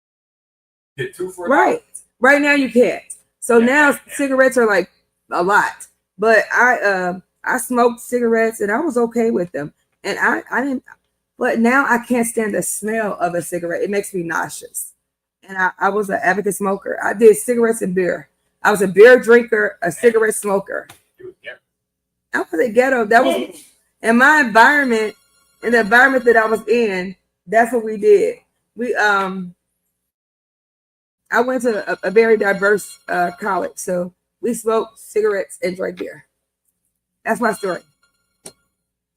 Get 2 for right. Right now, you can't. So now cigarettes are like a lot. But I smoked cigarettes and I was okay with them. And I didn't, but now I can't stand the smell of a cigarette. It makes me nauseous. And I was an advocate smoker. I did cigarettes and beer. I was a beer drinker, a cigarette smoker. I was a ghetto. That was in my environment, in the environment that I was in, that's what we did. I went to a very diverse college. So we smoked cigarettes and drank beer. That's my story.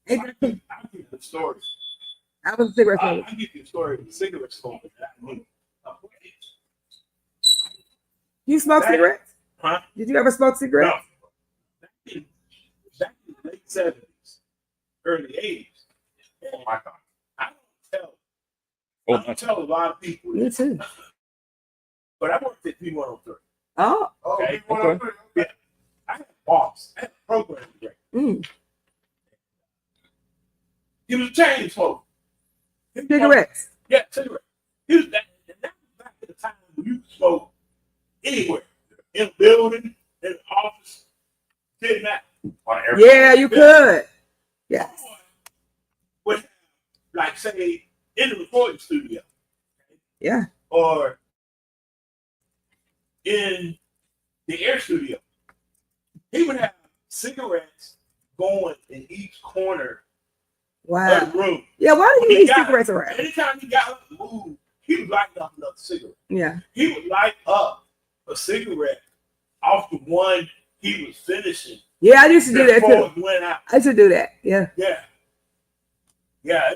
I'll give you the story. I was a cigarette smoker. I'll give you a story of the cigarette smoker. You smoke cigarettes? Huh? Did you ever smoke cigarettes? No. Back in the late 70s, early 80s. Oh my God. I don't tell a lot of people. Me too. But I worked at P103. Oh. Okay. Yeah. I had a boss. I had a program director. He was a chain smoker. Cigarettes. Yeah, cigarettes. He was that was back at the time when you could smoke anywhere. In a building, in an office, didn't matter. Yeah, you could. Yes. Would, like, say, in the recording studio. Yeah. Or in the air studio. He would have cigarettes going in each corner of the room. Yeah, why do you leave cigarettes around? Anytime he got up to move, he would light up another cigarette. Yeah. He would light up a cigarette off the one he was finishing. Yeah, I used to do that too. It went out. I used to do that. Yeah. Yeah. Yeah.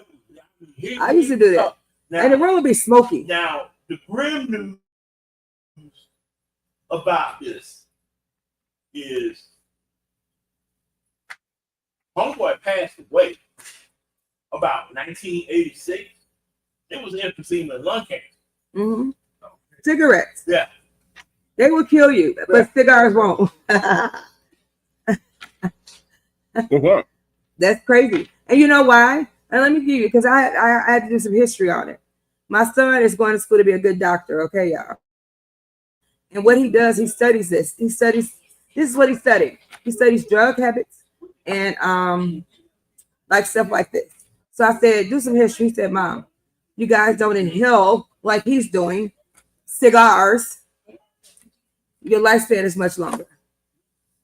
I used to do that. Now, and the room would be smoky. Now, the grim news about this is homeboy passed away about 1986. It was emphysema and lung cancer. Mm-hmm. Cigarettes. Yeah. They will kill you, but cigars won't. That's crazy. And you know why? And let me give you, because I had to do some history on it. My son is going to school to be a good doctor, okay, y'all? And what he does, he studies this. This is what he studied. He studies drug habits and like stuff like this. So I said, do some history. He said, Mom, you guys don't inhale like he's doing cigars. Your lifespan is much longer.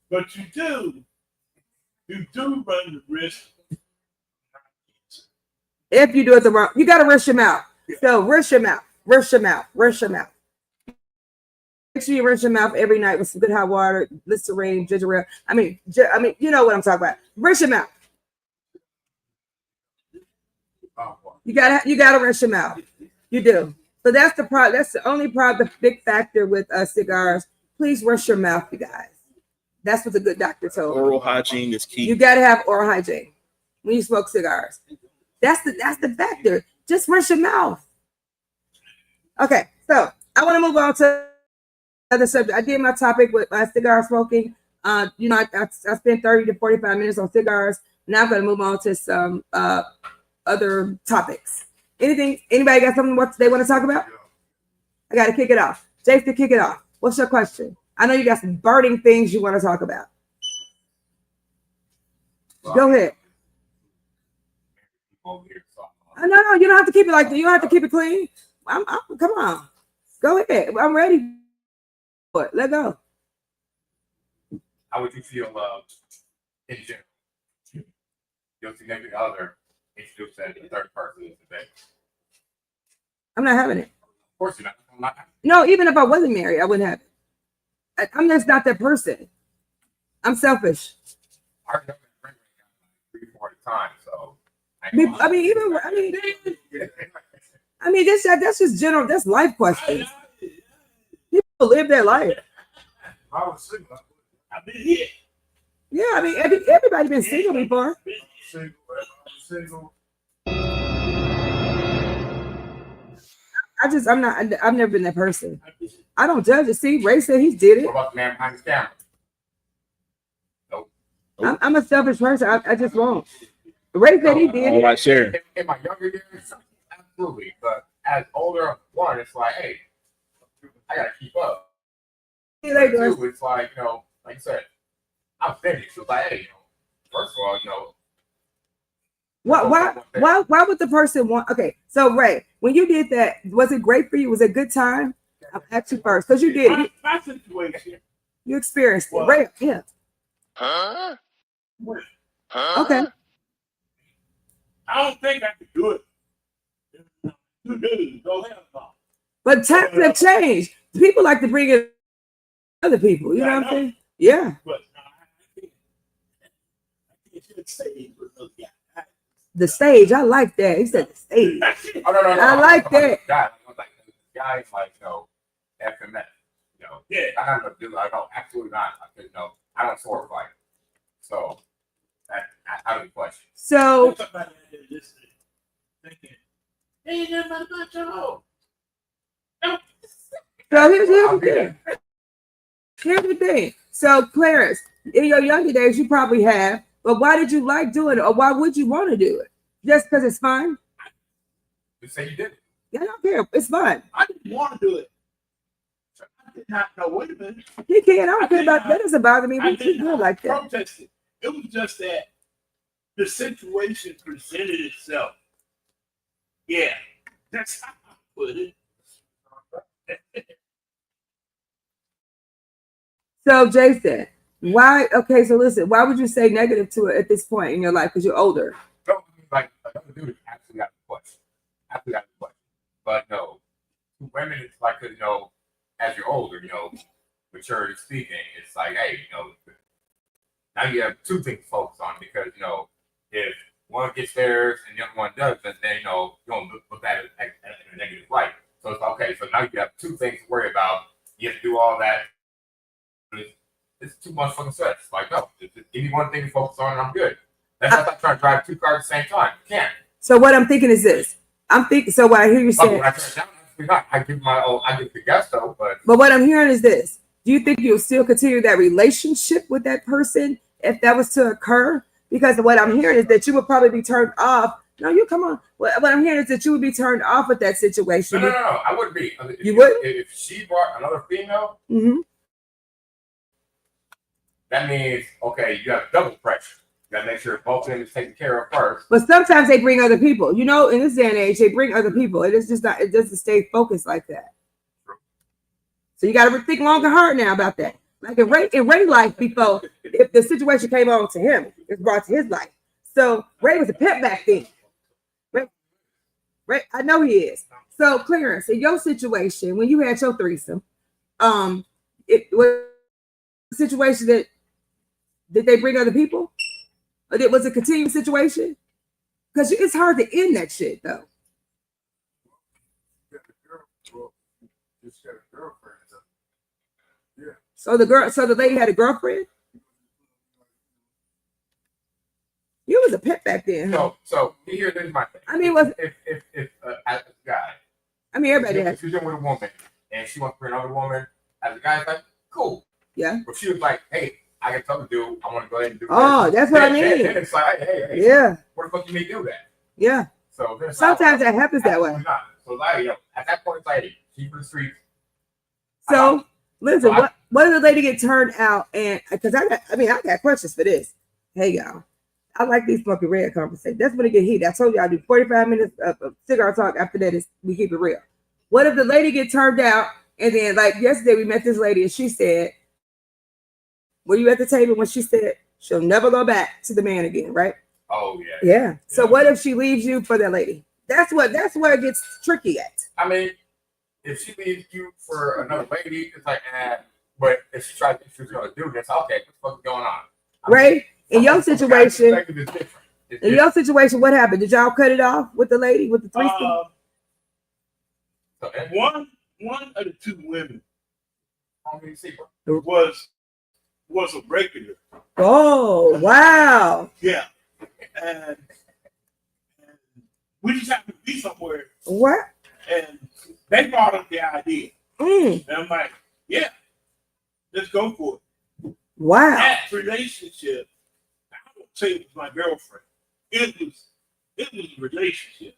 But you do run the risk. If you do it the wrong, you got to rinse your mouth. So rinse your mouth. Make sure you rinse your mouth every night with some good hot water, Listerine, ginger ale. I mean, you know what I'm talking about. Rinse your mouth. You gotta rinse your mouth. You do. So that's the problem. That's the only problem. The big factor with cigars. Please rinse your mouth, you guys. That's what the good doctor told me. Oral hygiene is key. You gotta have oral hygiene when you smoke cigars. That's the factor. Just rinse your mouth. Okay, so I want to move on to another subject. I did my topic with cigar smoking. I spent 30 to 45 minutes on cigars. Now I'm going to move on to some other topics. Anybody got something what they want to talk about? I got to kick it off. Jason, kick it off. What's your question? I know you got some burning things you want to talk about. Go ahead. No, you don't have to keep it like that. You don't have to keep it clean. Come on. Go ahead. I'm ready for it. Let go. How would you feel in general? Your significant other introduced as the third person in the bed. I'm not having it. Of course you're not. No, even if I wasn't married, I wouldn't have it. I'm just not that person. I'm selfish. I remember 3-4 at a time, so. That's just general. That's life questions. People live their life. I was single. I've been here. Yeah, I mean, everybody been single before. Single. I've never been that person. I don't judge it. See, Ray said he did it. What about the man behind the camera? Nope. I'm a selfish person. I just won't. Ray said he did it. Like share. In my younger years, absolutely. But as older one, it's like, hey, I gotta keep up. See, like, Two, it's like, like I said, I'm finished. So it's like, hey, first of all, why would the person want? Okay, so Ray, when you did that, was it great for you? Was it a good time? I'll ask you first, because you did. My situation. You experienced it, Ray. Yeah. Huh? Okay. I don't think I could do it. Go ahead. But times have changed. People like to bring in other people. You know what I'm saying? Yeah. But I can't say the stage. I like that. He said the stage. Oh, no. I like that. Guys like, FMS. Yeah. I don't know, dude. I don't, absolutely not. I don't sword fight. So, that out of the question. So, thinking, hey, that's not your home. So here's the thing. Here's the thing. So, Clarence, in your younger days, you probably have, but why did you like doing it, or why would you want to do it? Just because it's fun? You say you did it. Yeah, I don't care. It's fun. I didn't want to do it. I did not know. Wait a minute. You can't. I don't care about that. Doesn't bother me. We keep doing like that. Protested. It was just that the situation presented itself. Yeah, that's how I put it. So, Jason, why? Okay, so listen. Why would you say negative to it at this point in your life? Because you're older. No, like another dude actually got the question. But no, women, it's like, as you're older, maturity speaking, it's like, hey, now you have two things to focus on because, if one gets theirs and the other one doesn't, then, you don't look at it in a negative light. So it's okay. So now you have two things to worry about. You have to do all that. It's too much fucking stress. Like, no, just give me one thing to focus on and I'm good. That's not trying to drive 2 cars at the same time. You can't. So what I'm thinking is this. I'm thinking. So what I hear you saying. When I turn it down, I give the gusto, but what I'm hearing is this. Do you think you'll still continue that relationship with that person if that was to occur? Because what I'm hearing is that you would probably be turned off. No, you come on. What I'm hearing is that you would be turned off with that situation. No, I wouldn't be. You wouldn't? If she brought another female, that means, okay, you have double pressure. You gotta make sure both of them is taken care of first. But sometimes they bring other people. You know, in this day and age, they bring other people. It is just not. It doesn't stay focused like that. So you got to think long and hard now about that. Like in Ray's life before, if the situation came on to him, it's brought to his life. So Ray was a pimp back then. Ray, I know he is. So Clarence, in your situation, when you had your threesome, it was a situation that did they bring other people? Or was it a continuing situation? Because it's hard to end that shit though. So the lady had a girlfriend. You was a pimp back then. Huh? So here's my thing. I mean, if as a guy, I mean, everybody has. If you're dealing with a woman and she wants to bring another woman, as a guy, it's like cool. Yeah. But she was like, hey, I can tell the dude, I want to go ahead and do. Oh, this. That's what I mean. Then it's like, hey, yeah. Where the fuck you may do that? Yeah. So sometimes that happens that way. Not. So like, at that point, it's like keep the streets. So listen, what did the lady get turned out? And because I got questions for this. Hey y'all, I like these Smokey Red conversations. That's when it get heated. I told you I do 45 minutes of cigar talk. After that, we keep it real. What if the lady get turned out? And then like yesterday we met this lady and she said, were you at the table when she said she'll never go back to the man again, right? Oh yeah. Yeah. So what if she leaves you for that lady? That's where it gets tricky at. I mean, if she leaves you for another lady, it's like, but if she tries to think she's gonna do this, okay, what the fuck is going on? Right? In your situation, your situation, what happened? Did y'all cut it off with the lady with the threesome? One of the two women was a breaker. Oh wow! Yeah, and we just happened to be somewhere. What? And they brought up the idea, and I'm like, yeah, let's go for it. Wow! That relationship, I would say it was my girlfriend. It was a relationship.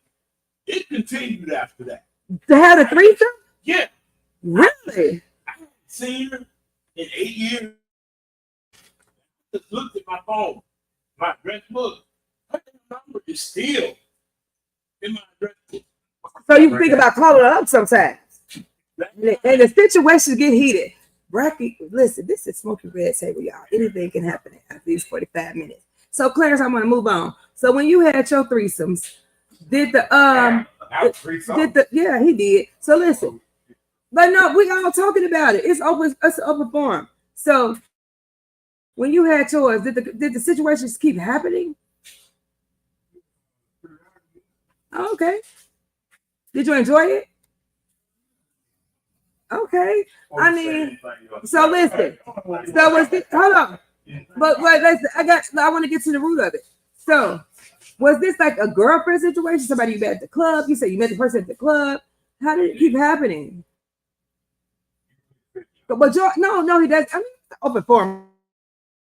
It continued after that. To have a threesome? Yeah. Really? I haven't seen her in 8 years. I just looked at my phone, my address book. Her number is still in my address book. So you think about calling her up sometimes. And the situations get heated. Bracky, listen, this is Smokey Red Table, y'all. Anything can happen after these 45 minutes. So Clarence, I'm gonna move on. So when you had your threesomes, he did. So listen, but no, we all talking about it. It's an open forum. So when you had yours, did the situations keep happening? Okay. Did you enjoy it? Okay. I mean, so listen. So was this, hold on. But listen, I want to get to the root of it. So was this like a girlfriend situation? Somebody you met at the club? You said you met the person at the club. How did it keep happening? But no, he does. I mean, open forum.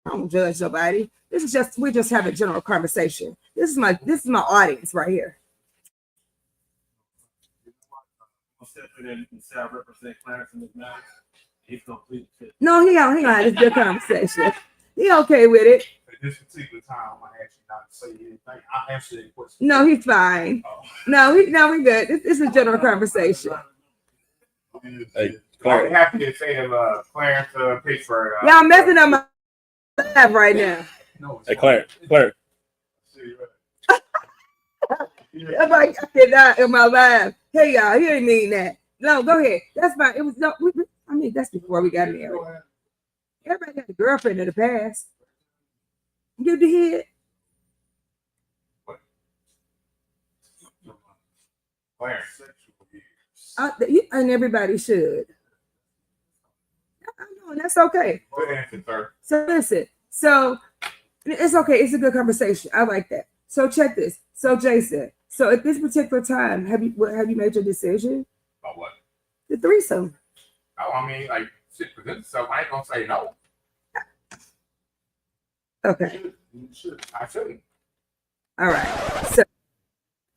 I don't judge nobody. We're just having a general conversation. This is my audience right here. No, he don't have this good conversation. He okay with it. At this particular time, I actually not say anything. I answer any questions. No, he's fine. Oh. No, we good. This is a general conversation. Hey, I'm happy to say him, Clarence Pittsburgh. Y'all messing up my live right now. No, hey, Clarence. I'm like, I cannot in my live. Hey, y'all, he didn't mean that. No, go ahead. That's fine. It was no. I mean, that's before we got married. Everybody got a girlfriend in the past. You did. And everybody should. I know, and that's okay. So listen. So It's okay. It's a good conversation. I like that. So check this. So Jason, so at this particular time, have you made your decision? About what? The threesome. Oh, I mean, like, shit presents itself. I ain't gonna say no. Okay. I shouldn't. All right. So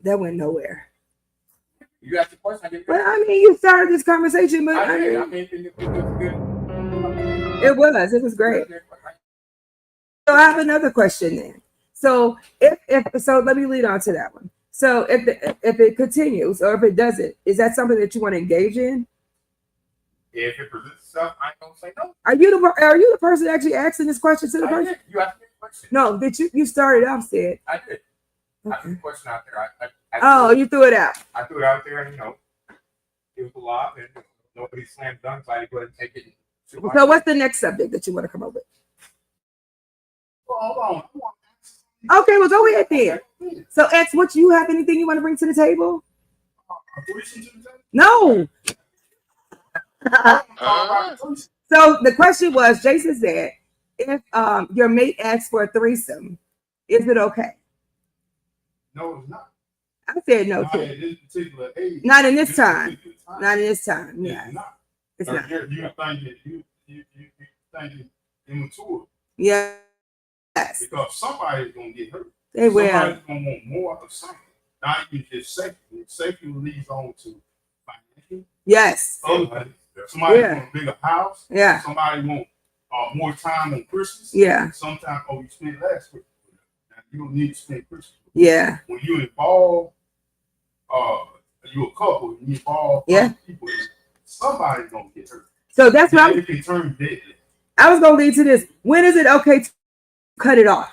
that went nowhere. You asked the question. I didn't. Well, I mean, you started this conversation, but I mean, it was good. It was great. So I have another question then. So if so, let me lead on to that one. So if it continues or if it doesn't, is that something that you want to engage in? If it presents itself, I ain't gonna say no. Are you the person actually asking this question to the person? Did. You asked me a question. No, did you started off said? I did. Okay. I threw the question out there. You threw it out. I threw it out there, and it was a lot, and nobody slammed dunk, so I go ahead and take it. So what's the next subject that you want to come up with? Well, hold on. Okay, well go ahead then. So X, what you have anything you want to bring to the table? No. So the question was, Jason said, if your mate asks for a threesome, is it okay? No, it's not. I said no Not too. at this particular age. Not in this time. Not in this time. It's Yeah. not. It's not. You think it's immature. Yes. Because somebody's gonna get hurt. They will. Somebody's gonna want more of something. Not even just safety. Safety leads on to financial. Yes. Somebody Yeah. want a bigger house. Yeah. Somebody want more time on Christmas. Yeah. Sometimes, you spent last week. Now, you don't need to spend Christmas. Yeah. When you involve, you a couple, you involve Yeah. people, somebody's gonna get hurt. So that's what It can turn deadly. I was gonna lead to this. When is it okay to cut it off?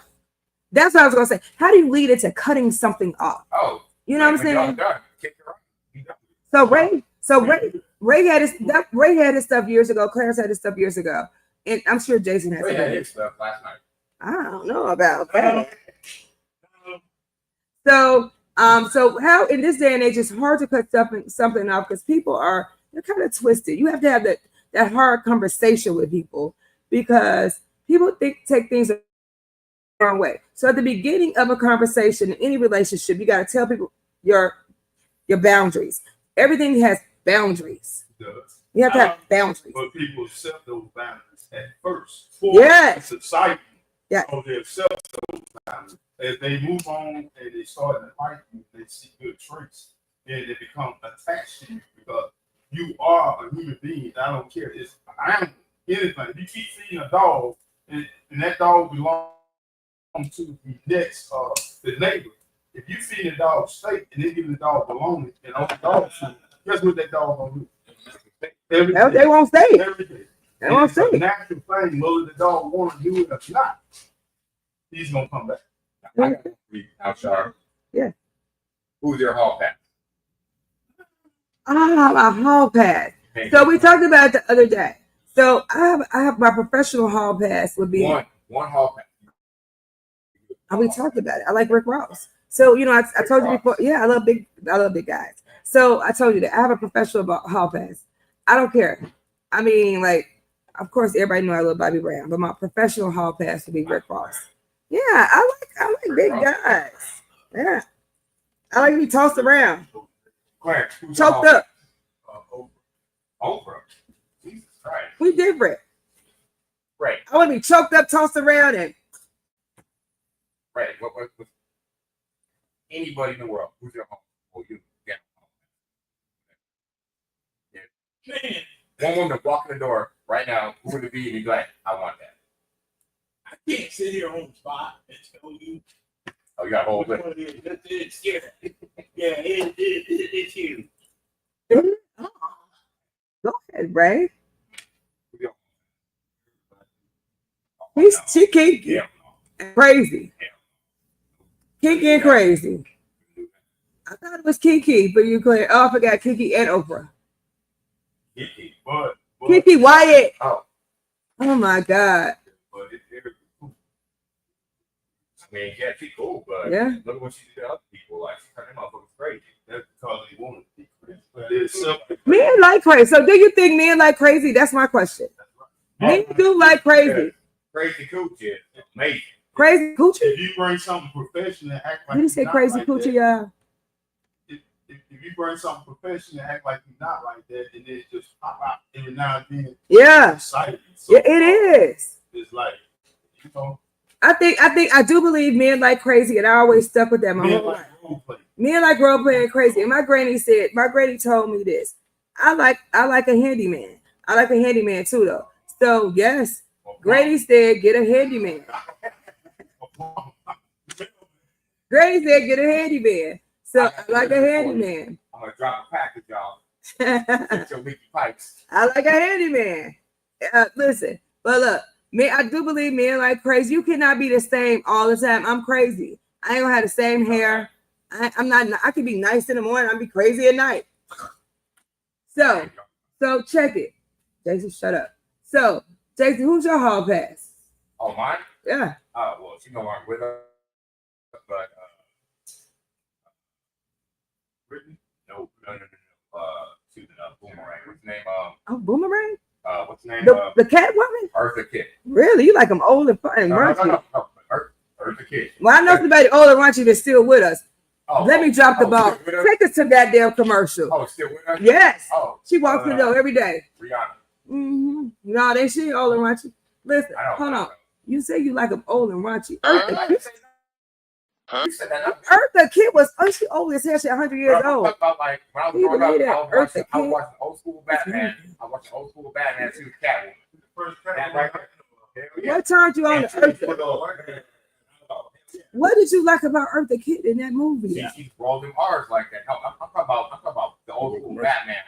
That's what I was gonna say. How do you lead it to cutting something off? Oh, You know what I'm saying? Done. Kick it right. So Ray had his stuff years ago. Clarence had his stuff years ago, and I'm sure Jason has. Ray had his stuff last night. I don't know about that. So how in this day and age it's hard to cut something off because people they're kind of twisted. You have to have that hard conversation with people because people take things the wrong way. So at the beginning of a conversation in any relationship, you got to tell people your boundaries. Everything has boundaries. You have to have boundaries. But people accept those boundaries at first. Yes. Society. Yeah. So they accept those boundaries. As they move on and they start to like you, they see good traits, and they become attached to you because you are a human being. I don't care. It's animal, anything. If you keep feeding a dog, and that dog belongs to the next the neighbor. If you feed a dog steak and they give the dog bologna and all the dog food, guess what that dog gonna do? They won't stay. Every day. They won't stay. It's a natural thing, whether the dog want to do it or not. He's gonna come back. I got to read out, Char. Yeah. Who's your hall pass? I have a hall pass. So we talked about it the other day. So I have my professional hall pass would be one hall pass. We talked about it. I like Rick Ross. So I told you before. Yeah, I love big guys. So I told you that I have a professional hall pass. I don't care. I mean, like, of course, everybody knows I love Bobby Brown, but my professional hall pass would be Rick Ross. Yeah, I like big guys. Yeah, I like to be tossed around, choked up. Oprah. Jesus Christ. We different. Right. I want to be choked up, tossed around, and right. What anybody in the world? Who's your home? Oh, you. Yeah. Man. One woman walk in the door right now. Who would it be? And you'd be like, I want that. I can't sit here on the spot and tell you. Oh, you got a whole list. It's here. Yeah, it's you. Go ahead, Ray. Yeah. She kinky and crazy. Kinky and crazy. I thought it was Kiki, but you could. Oh, I forgot Kiki and Oprah. Kiki, but Kiki Wyatt. Oh my God. But I mean, yeah, she's cool, but yeah. Look at what she did to other people. Like, she turned them motherfuckers crazy. That's because they want to be crazy. Men like crazy. So, do you think men like crazy? That's my question. Men do like crazy. Crazy cool kid. Amazing. Crazy coochie. If you bring something professional and act like Did he say not crazy like coochie, that, y'all? if you bring something professional and act like you're not like that, and then just pop out every now and then. Yeah. It's exciting. So, Yeah, it is. It's like, you know. I do believe men like crazy, and I always stuck with that my whole life. Men like role playing crazy. And my granny told me this. I like a handyman. I like a handyman too, though. So yes, Granny said get a handyman. Granny said get a handyman. So I like a handyman. I'm gonna drop a package, y'all. Get your leaky pipes. I like a handyman. Listen, but look, man, I do believe men like crazy. You cannot be the same all the time. I'm crazy. I ain't gonna have the same hair. I'm not. I can be nice in the morning. I'll be crazy at night. So check it, Jason. Shut up. So Jason, who's your hall pass? Oh, mine? Yeah. Well, she no longer with us, but Brittany? No. She's Boomerang. What's the name? Oh, Boomerang. What's the name? The cat woman. Eartha Kitt. Really? You like them old and fun and raunchy? No. Eartha Kitt. Well, I know somebody old and raunchy that's still with us. Let me drop the ball. Take us to that damn commercial. Oh, still with us? Yes. Oh. She walks in the door every day. Rihanna. Mm-hmm. No, they she old and raunchy. Listen, hold on. You say you like them old and raunchy. Eartha Kitt was she old as hell. She 100 years old. About like when I was growing up, I was watching old school Batman. I watched old school Batman. She was Catwoman. What turned you on to Eartha? What did you like about Eartha Kitt in that movie? She's rolling R's like that. I'm talking about the old school Batman.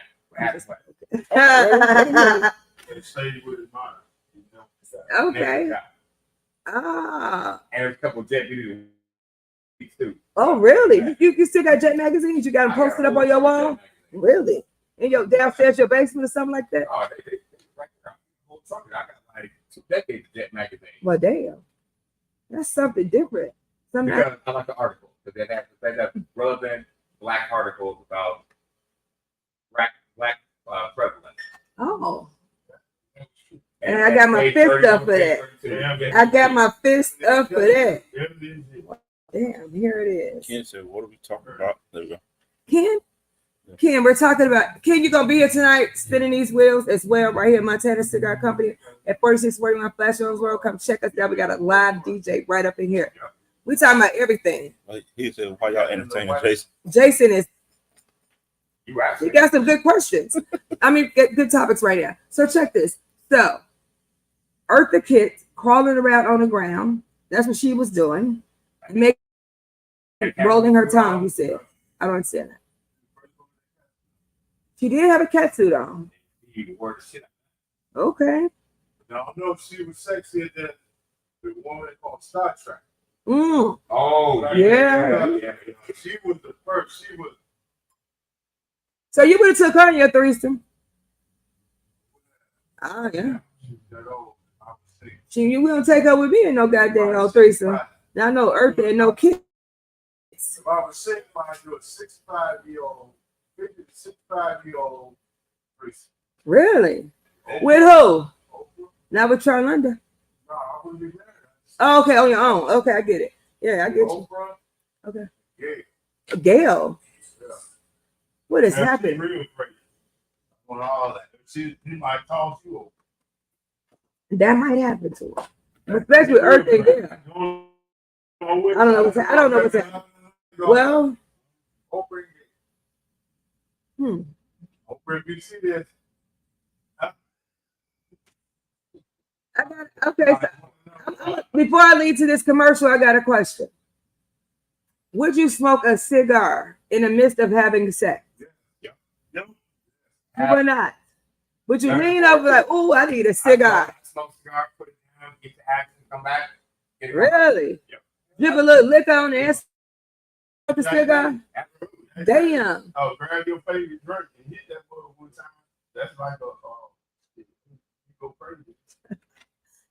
Okay. Ah. And there's a couple of Jet videos too. Oh, really? You still got Jet magazines? You got them posted up on your wall? Really? In your downstairs, your basement, or something like that? Oh, they right there. I got like 2 decades of Jet magazine. Well, damn. That's something different. Because I like the article. Because they have relevant black articles about black prevalence. Oh. And I got my fist up for that. I got my fist up for that. Damn, here it is. Ken said, what are we talking about? There we go. Ken, we're talking about, Ken, you going to be here tonight spinning these wheels as well right here at Montana Cigar Company at 4641 Flash Rose Road. Come check us out. We got a live DJ right up in here. We talking about everything. He said, why y'all entertaining Jason? Jason is, he got some good questions. I mean, good topics right now. So check this. So, Eartha Kitt crawling around on the ground. That's what she was doing. Rolling her tongue, he said. I don't understand that. She did have a cat suit on. Okay. Now, I know she was sexy at that the woman called Star Trek. Mm. Oh, yeah. She was the first. She was. So you would have took her in your threesome? Oh, yeah. You will take her with me in no goddamn old threesome. Now, no Eartha and no kids. If I was sick, I'd do a 65-year-old, 65-year-old threesome. Really? With who? Not with Charlonda? No, I wouldn't be there. Oh, okay, on your own. Okay, I get it. Yeah, I get you. Okay. Yeah. Gail. Yeah. What has happened? Real crazy. On all that. She might toss you over. That might happen to her. Especially with Eartha and Gail. I don't know what's happening. Well, Oprah, you see this? Okay, so before I lead to this commercial, I got a question. Would you smoke a cigar in the midst of having sex? Yeah. You would not. Would you lean over like, oh, I need a cigar? Smoke cigar, put it down, get the action, come back. Really? Yep. Drip a little liquor on the inside of the cigar? Damn. Oh, grab your favorite drink and hit that bottle one time. That's like you go crazy.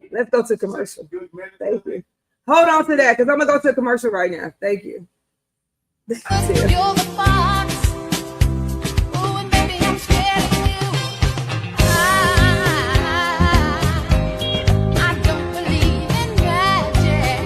Let's go to commercial. Thank you. Hold on to that because I'm going to go to a commercial right now. Thank you. You're the fox. Oh, and baby, I'm scared of you. I don't believe in magic.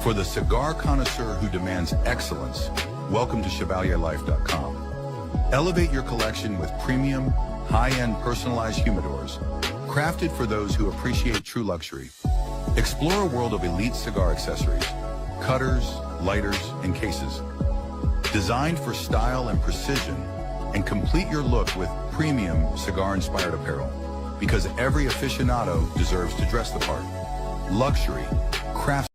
For the cigar connoisseur who demands excellence, welcome to ChevalierLife.com. Elevate your collection with premium, high-end personalized humidors, crafted for those who appreciate true luxury. Explore a world of elite cigar accessories, cutters, lighters, and cases. Designed for style and precision, and complete your look with premium cigar-inspired apparel. Because every aficionado deserves to dress the part. Luxury, craft.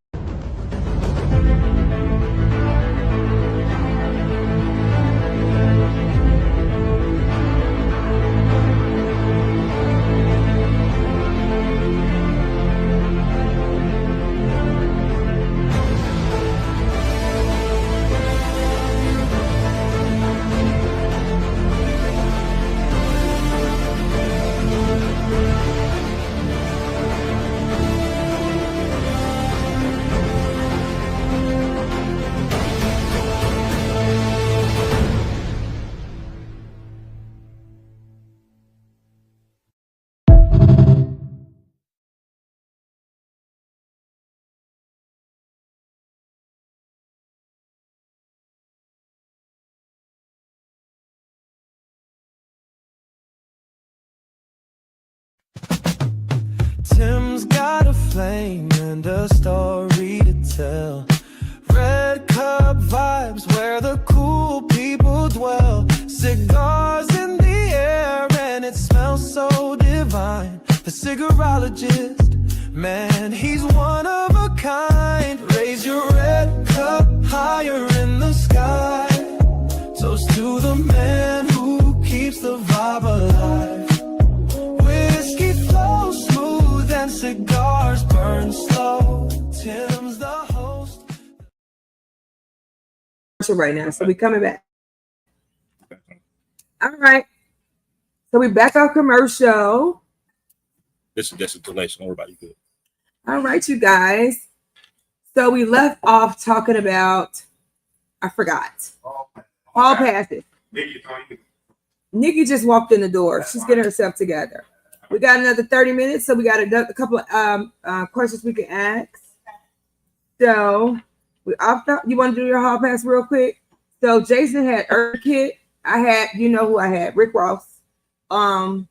Tim's got a flame and a story to tell. Red cup vibes where the cool people dwell. Cigars in the air and it smells so divine. The cigarologist, man, he's one of a kind. Raise your red cup higher in the sky. Toast to the man who keeps the vibe alive. Whiskey flows smooth and cigars burn slow. Tim's the host. Right now, so we coming back. All right, so we back on commercial. This is delay, so don't worry about it. Good. All right, you guys. So we left off talking about, I forgot. Hall passes. Nikki just walked in the door. She's getting herself together. We got another 30 minutes, so we got a couple of questions we can ask. So we opt out. You want to do your hall pass real quick? So Jason had Earth Kit. I had, you know who I had, Rick Ross. And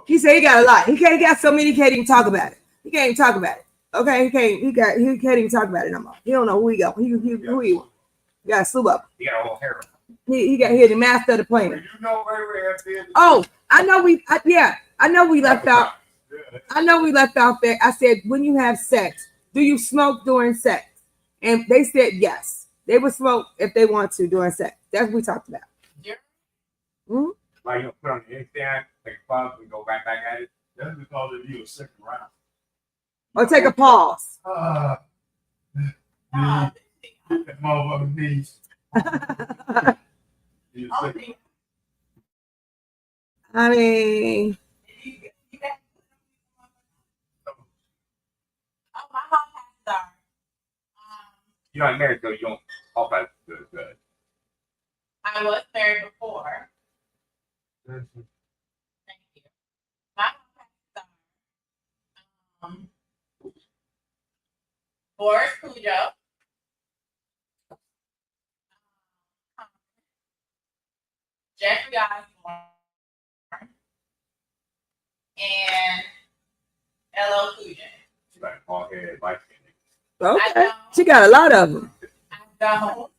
he said he got a lot. He got so many. He can't even talk about it. He can't even talk about it. Okay, he can't even talk about it no more. He don't know who he got. Who he got a slew up. He got a whole hair. He got hit the master of the plan. You know where Oh, I know we left out. I know we left out there. I said, when you have sex, do you smoke during sex? And they said yes. They would smoke if they want to during sex. That's what we talked about. Yeah. Mm-hmm. Like you put on the inkstand, take a pause and go right back at it. That's because they do a second round. Or take a pause. Motherfucking knees. I mean, You're not married, so you don't all that good. I was married before. Thank you. My Boris Cujo. Jeffrey Osborne. And L.O. Cujo. She's like all head, light skin. okay. She got a lot of them. I don't.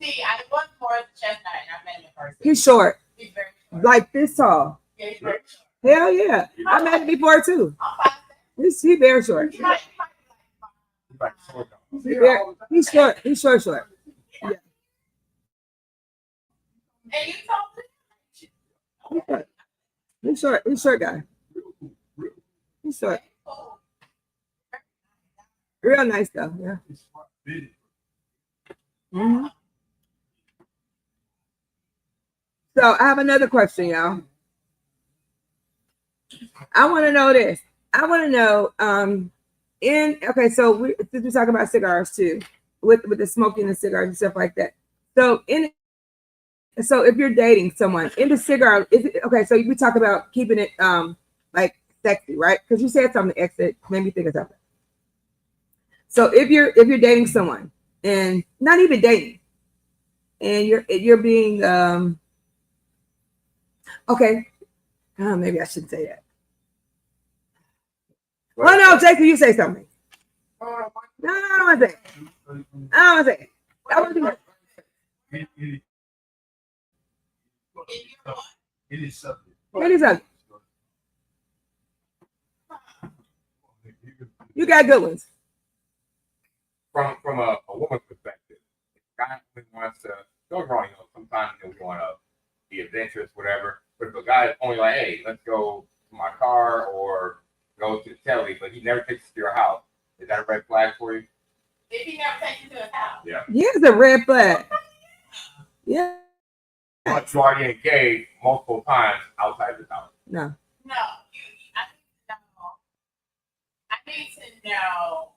See, I was Boris Chestnut and I met him in person. He's short. He's very short. Like this tall. Yeah, he's very short. Hell yeah. I met him before too. I'm 5'7". He's very short. He might She's like short. He's short. He's short. Yeah. and you told me. He's short. He's short guy. He's short. Real nice though. Yeah. Mm-hmm. So I have another question, y'all. I want to know this. I want to know Okay, so since we're talking about cigars too, with the smoking the cigars and stuff like that. So if you're dating someone in the cigar, is it okay? So we talk about keeping it like sexy, right? Because you said something that made me think of something. So if you're dating someone and not even dating, and you're being okay, maybe I shouldn't say that. Well, no, Jason, you say something. No, I don't want to say it. I don't want to say it. I want to do it. It is something. It is something. You got good ones. From a woman's perspective, if a guy only wants to, don't get me wrong, sometimes we want to be adventurous, whatever. But if a guy is only like, hey, let's go to my car or go to the telly, but he never takes you to your house, is that a red flag for you? If he never takes you to his house. Yeah. Yeah, it's a red flag. Yeah. But you already engaged multiple times outside the house. No. No, I need to know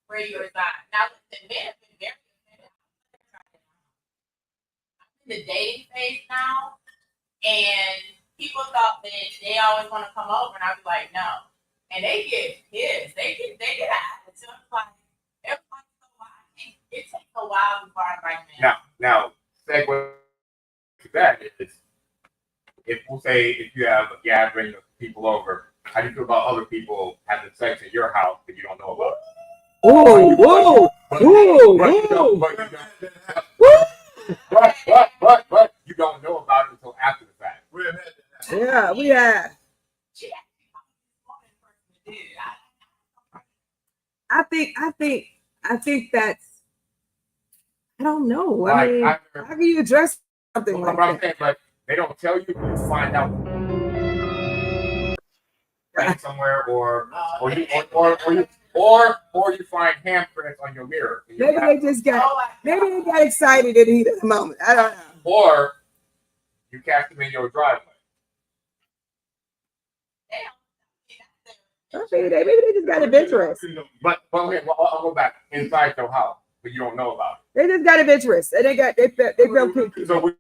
where you reside. Now, listen, men have been very offended. I'm in the dating phase now, and people thought that they always want to come over, and I'd be like, no. And they get pissed. They get attitude. I'm like, everybody's so wild. It takes a while before I invite men. Now, segue to that is, if we'll say if you have a gathering of people over, how do you feel about other people having sex in your house that you don't know about? Whoa. But you don't know about it until after the fact. Yeah, we have. I think that's. I don't know. I mean, how can you address something like that? Saying, but they don't tell you. You find out somewhere, or you find handprints on your mirror. Maybe they got excited in the heat of the moment. I don't know. Or you catch them in your driveway. Maybe they just got adventurous. But okay, I'll go back inside your house, but you don't know about it. They just got adventurous, and they felt kinky. So would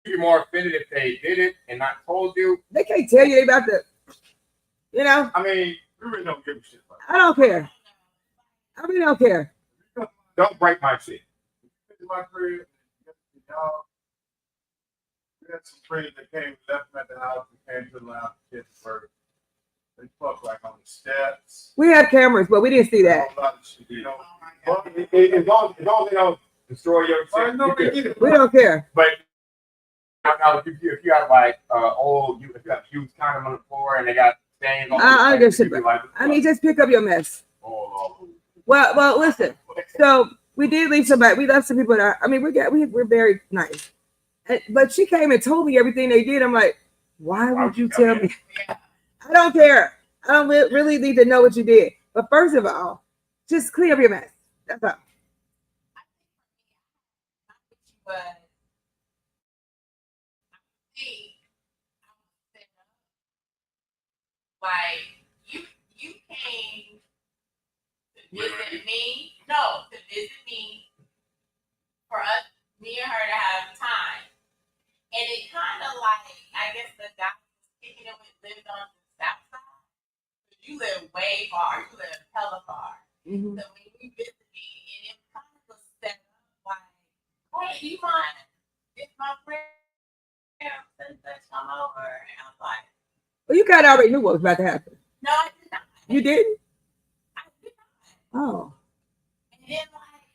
you be more offended if they did it and not told you? They can't tell you they about to. You know. I mean, we really don't give a shit about it. I don't care. I really don't care. Don't break my shit. My crib, we had some friends that came, left them at the house, and came to the lounge to get the burger. They fucked like on the steps. We have cameras, but we didn't see that. A lot of shit, you know. As long as they don't destroy your shit, We don't care. But now, if you have like if you have used condom on the floor and they got stains on I the don't give a shit. I mean, just pick up your mess. Well, listen. So we did leave somebody. We left some people. We're very nice. But she came and told me everything they did. I'm like, why would you tell me? I don't care. I don't really need to know what you did. But first of all, just clean up your mess. That's all. Like you came to visit me. No, to visit me for us, me and her to have time. And it kind of like, I guess the guy was kicking it with lived on the south side. But you live way far. You live hella far. Mm-hmm. So when you visit me, and it kind of was set up like, hey, do you mind if my friend come over? And I was like, well, you kind of already knew what was about to happen. no, I did not. You didn't? I did not. Oh. And then like,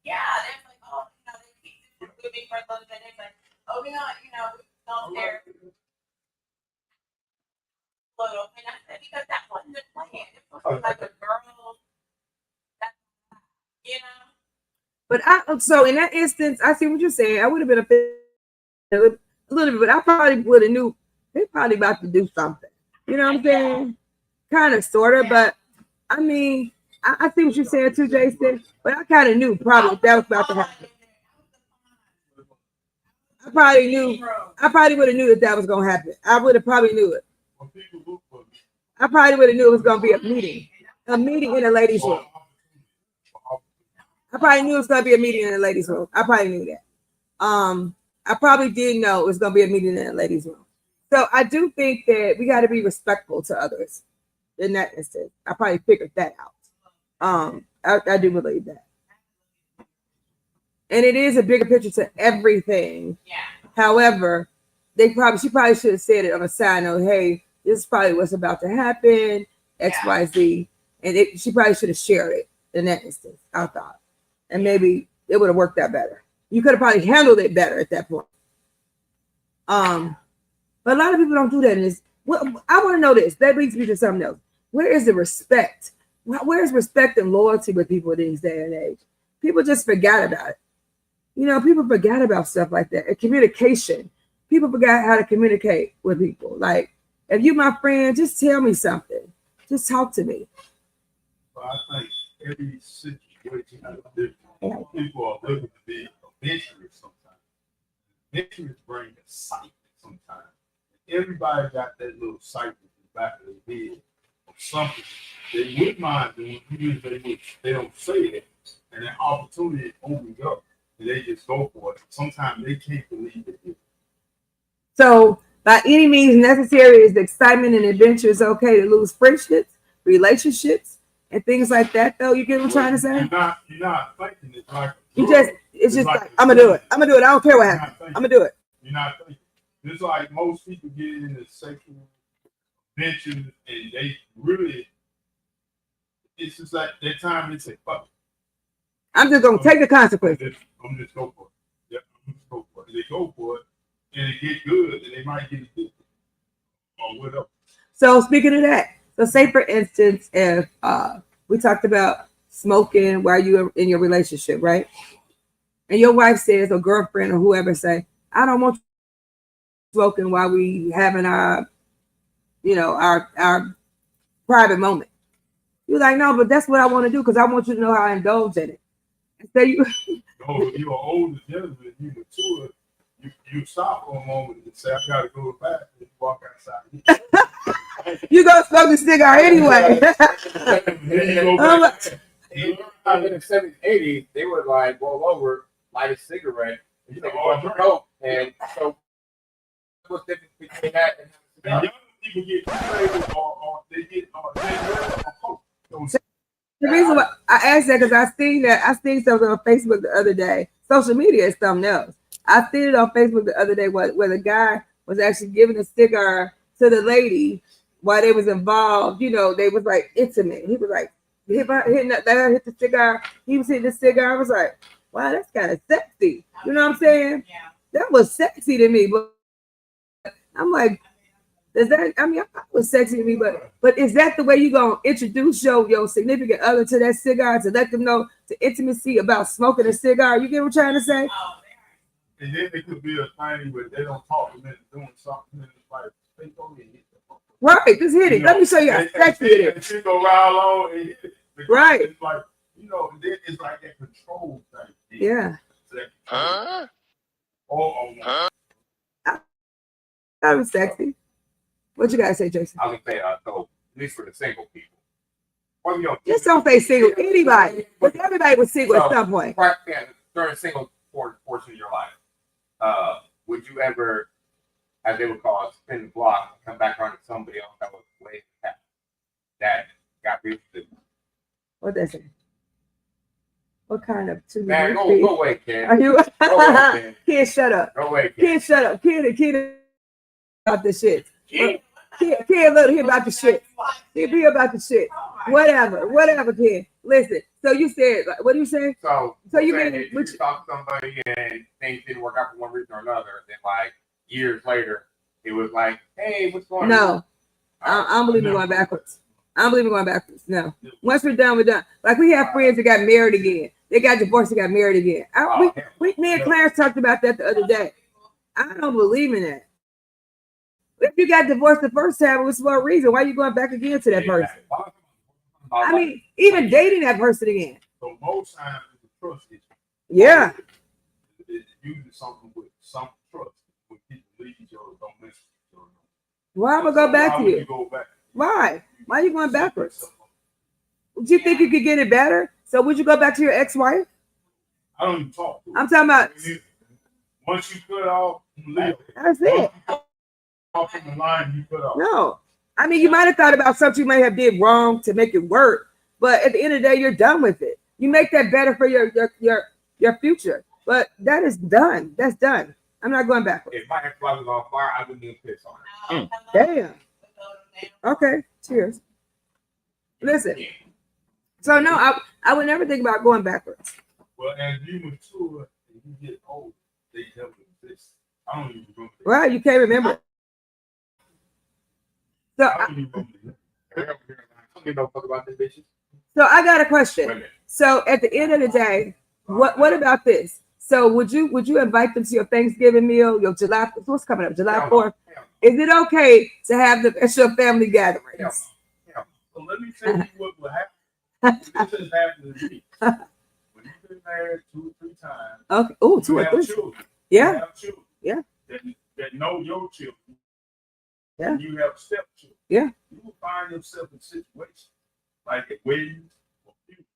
yeah, they're like, oh, they keep it with me for a little bit. They're like, oh, we downstairs. Little, and I said, because that wasn't the plan. It was like a girl, But so in that instance, I see what you're saying. I would have been a little bit, but I probably would have knew they're probably about to do something. You know what I'm saying? Kind of, sort of, but I mean, I see what you're saying too, Jason. But I kind of knew probably that was about to happen. I probably would have knew that was gonna happen. I would have probably knew it. When people look for me, I probably would have knew it was gonna be a meeting in a ladies' room. I probably knew it was gonna be a meeting in a ladies' room. I probably knew that. I probably did know it was gonna be a meeting in a ladies' room. So I do think that we got to be respectful to others in that instance. I probably figured that out. I do believe that. And it is a bigger picture to everything. Yeah. However, she probably should have said it on a side note. Hey, this is probably what's about to happen. X, Y, Z, and she probably should have shared it in that instance. I thought, and maybe it would have worked out better. You could have probably handled it better at that point. But a lot of people don't do that. And I want to know this. That brings me to something else. Where is the respect? Where is respect and loyalty with people these day and age? People just forgot about it. You know, people forgot about stuff like that. And communication. People forgot how to communicate with people. Like, if you my friend, just tell me something. Just talk to me. But I think every situation is different. People are looking to be adventurous sometimes. Adventurous bring excitement sometimes. Everybody got that little excitement in the back of their head of something they wouldn't mind doing, even if they don't say it, and an opportunity opens up, and they just go for it. Sometimes they can't believe it. So, by any means necessary, is the excitement and adventure is okay to lose friendships, relationships, and things like that. Though, you get what I'm trying to say? You're not thinking it's like it's just like I'm gonna do it. I'm gonna do it. I don't care what happens. I'm gonna do it. You're not thinking. It's like most people get into sexual adventures and they really, it's just like that time they say, fuck it. I'm just gonna take the consequences. I'm just go for it. Yeah, I'm just go for it. They go for it and it get good and they might get addicted or whatever. So speaking of that, so say for instance, if we talked about smoking while you were in your relationship, right? And your wife says, or girlfriend or whoever say, I don't want you smoking while we having our private moment. You're like, no, but that's what I want to do because I want you to know how I indulge in it. And so you're an older gentleman, you mature, you stop for a moment and say, I gotta go to the bathroom and walk outside. You gonna smoke the cigar anyway. In the 70s, 80s, they would like roll over, light a cigarette, and take a coke, and so what's the difference between that and young people get flavor or they get The reason why I asked that because I seen something on Facebook the other day. Social media is something else. I seen it on Facebook the other day where the guy was actually giving a cigar to the lady while they was involved. You know, they was like intimate. He was like hit the cigar. He was hitting the cigar. I was like, wow, that's kind of sexy. You know what I'm saying? Yeah. That was sexy to me, but I'm like, I thought it was sexy to me, but is that the way you gonna introduce your significant other to that cigar to let them know the intimacy about smoking a cigar? You get what I'm trying to say? And then it could be a thing where they don't talk and then doing something and it's like they go and hit them. Right, just hit it. Let me show you how sexy it is. She go right along and hit it. Right. It's like, it's like that control thing. Yeah. Huh? That was sexy. What you gotta say, Jason? I was gonna say, so at least for the single people. Just don't say single. Anybody. But everybody was single at some point. Right, yeah, during a single portion of your life, would you ever, as they would call it, spin the block and come back around to somebody else that was way that got real to? What that say? What kind of two? Man, go away, kid. Are you? Go away, kid. Kid, shut up. Go away, kid. Kid, shut up. Kid about the shit. Kid, let him hear about the shit. Hear about the shit. Whatever, kid. Listen. So you said, what do you say? So you mean you talk to somebody and things didn't work out for one reason or another, then like years later, it was like, hey, what's going on? No, I don't believe in going backwards. I don't believe in going backwards. No. Once we're done, we're done. Like we have friends that got married again. They got divorced and got married again. Me and Clarence talked about that the other day. I don't believe in that. If you got divorced the first time, it was for a reason. Why are you going back again to that person? I mean, even dating that person again. So most times it's a trust issue. Yeah. It's usually something with some trust. When people leave each other, don't miss each other. Why am I go back to you? Go back? Why? Why are you going backwards? Do you think you could get it better? So would you go back to your ex-wife? I don't even talk to her. I'm talking about. Once you cut off, you live. That's it. Off from the line, you cut off. No, I mean you might have thought about something you might have did wrong to make it work, but at the end of the day, you're done with it. You make that better for your future. But that is done. That's done. I'm not going backwards. If my ex-wife was on fire, I wouldn't even piss on her. Damn. Okay. Cheers. Listen. So no, I would never think about going backwards. Well, as you mature and you get old, they never exist. I don't even remember. Well, you can't remember. So I don't even remember. I don't give no fuck about this bitches. So I got a question. Women. So at the end of the day, what about this? So would you invite them to your Thanksgiving meal, your July? What's coming up? July 4th. Is it okay to have them at your family gatherings? So let me tell you what will happen. This has happened to me. When you've been married 2 or 3 times, Okay. Oh, 2 you or have 3. children. Yeah. You have children. Yeah. That know your children. Yeah. And you have stepchildren. Yeah. You will find yourself in situations like at weddings or funerals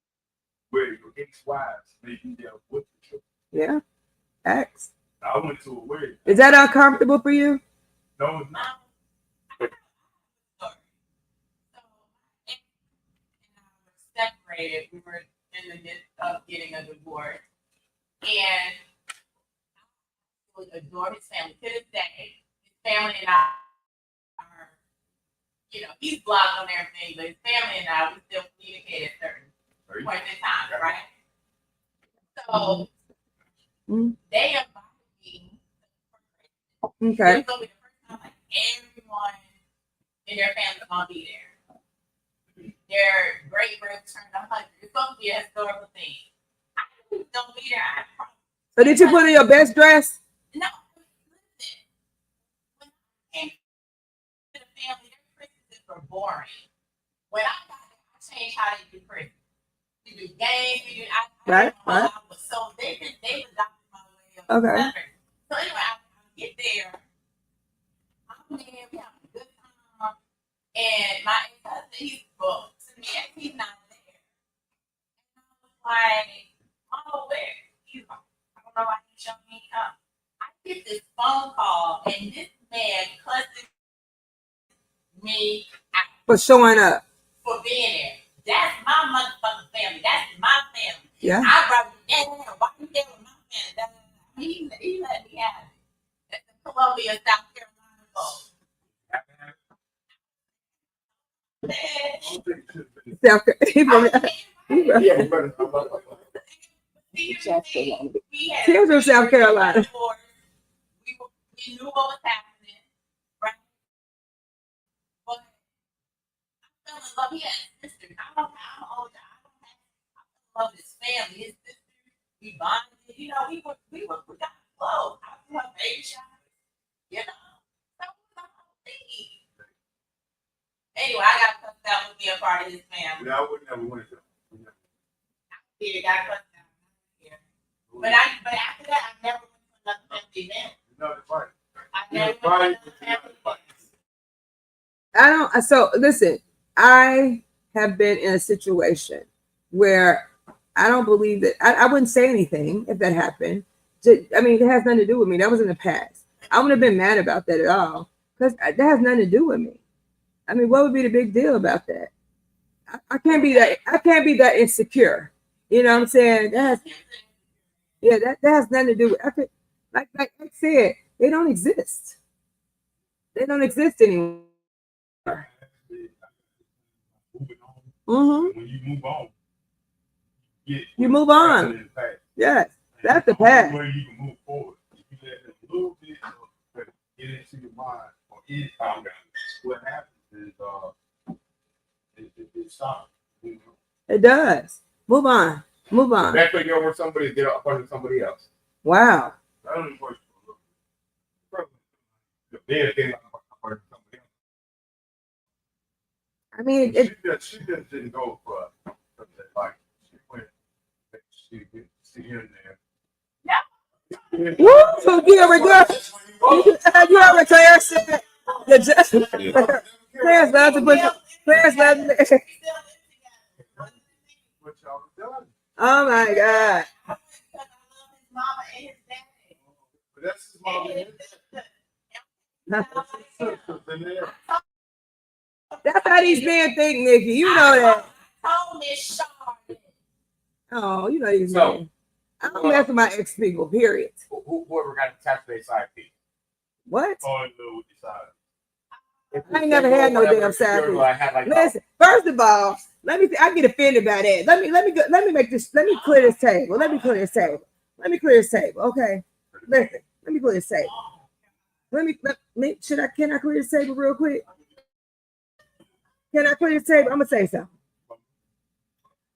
where your ex-wives may be there with the children. Yeah. X. I went to a wedding. Is that uncomfortable for you? No, it's not. Separated. We were in the midst of getting a divorce, and I would adore his family to this day. His family and I are, he's blocked on everything, but his family and I, we still communicate at certain points in time, right? So they invited me. Okay. It was gonna be the first time like everyone in their family's gonna be there. Their great grandparents turned 100. It's supposed to be a historical thing. I don't be there. I promise. So did you put in your best dress? No, listen. When I came to the family, their Christmases were boring. When I got there, I changed how they do Christmas. We do games. Right. So they adopted my way of Okay. celebrating. So anyway, I get there. I'm there. We have a good time. And my ex-husband, he's booked. He's not there. And I was like, oh, where? He's like, I don't know why he showed me up. I get this phone call, and this man cussing me out For showing up. for being there. That's my motherfucking family. That's my family. Yeah. I brought you there. Why you there with my family? He let me have it. That's the Columbia, South Carolina folks. He was from South Carolina. We knew what was happening, right? But I fell in love. He had a sister. I'm older. I fell in love with his family, his sister. We bonded. We got close. I was her baby shower. That was the whole thing. Anyway, I got cussed out with being a part of his family. I would never went to. Yeah, got cussed out. Yeah. But after that, I never went to another family event. I never went to another family event. So listen, I have been in a situation where I don't believe that I wouldn't say anything if that happened. It has nothing to do with me. That was in the past. I wouldn't have been mad about that at all because that has nothing to do with me. What would be the big deal about that? I can't be that insecure. You know what I'm saying? That has nothing to do with it. Like I said, they don't exist. They don't exist anymore. Mm-hmm. When you move on, you move on. Yes, that's the past. Where you can move forward. If you let a little bit of get into your mind or any time, what happens is it stops. It does. Move on. Move on. That's when you're with somebody, they're up under somebody else. Wow. I don't even question They're up under somebody else. she just didn't go for something like she went. She in there. Woo! You already Claire said. Claire Clarence loves to put. Clarence loves. What y'all done? Oh my God. Mama and his daddy. But that's his mom and his sisters in there. That's how these men think, Nikki. You know that. Told Miss Char. Oh, you know these So- men. I don't mess with my ex people. Period. Whoever got attached to their side piece. What? Oh, no, decided. I ain't never had no damn side piece. Listen, first of all, let me. I get offended by that. Let me make this. Let me clear this table. Let me clear this table. Okay. Listen. Let me clear this table. Let me. Can I clear this table real quick? Can I clear this table? I'm gonna say something.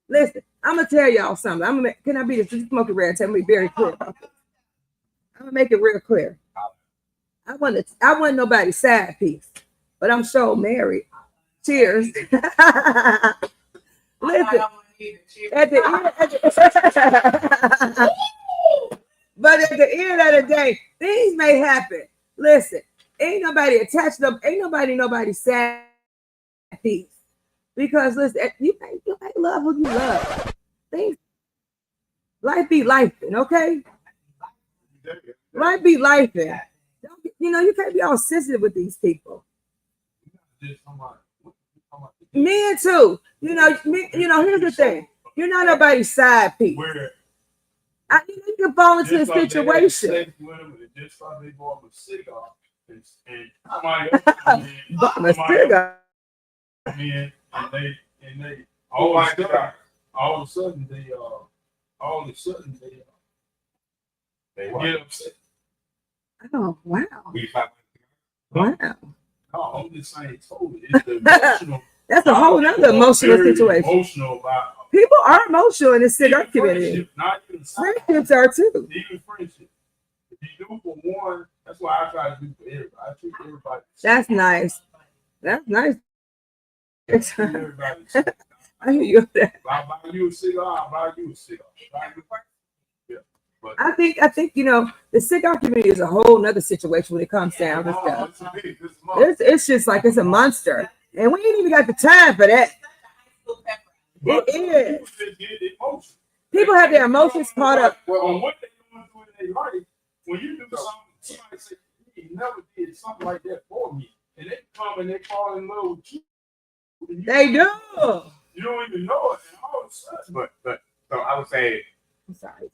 Listen, I'm gonna tell y'all something. Can I be this Smokey Red Table? I'm gonna be very clear about this. I'm gonna make it real clear. I want nobody's side piece, but I'm so married. Cheers. Listen, at the but at the end of the day, things may happen. Listen, ain't nobody attached to them. Ain't nobody's side piece. Because listen, you may love who you love. Things, life be lifing, okay? Life be lifing. You can't be all sensitive with these people. Men too. Here's the thing. You're not nobody's side piece. You can fall into a situation. Just thought they bought a cigar, and somebody else Bought a cigar. and they all of a sudden they get upset. Oh wow! We fight. Wow. No, I'm just saying totally. It's the emotional. That's a whole other emotional Very situation. Emotional about People are emotional in the cigar even community. friendship, not even Friendships are too. even friendship. If you do for one, that's why I try to do for everybody. I treat everybody. That's nice. That's nice. I treat everybody. I hear you. If I buy you a cigar, I'll buy you a cigar. Yeah, but I think the cigar community is a whole nother situation when it comes down to stuff. it's a big, this month. It's just like it's a monster, and we ain't even got the time for that. But It is. people just get emotional. People have their emotions caught up. Well, on what they going through in their life, when you do something, somebody say, "You never did something like that for me," and they come and they fall in love with you. They do. You don't even know it, and all of a sudden, But so I would say I'm sorry.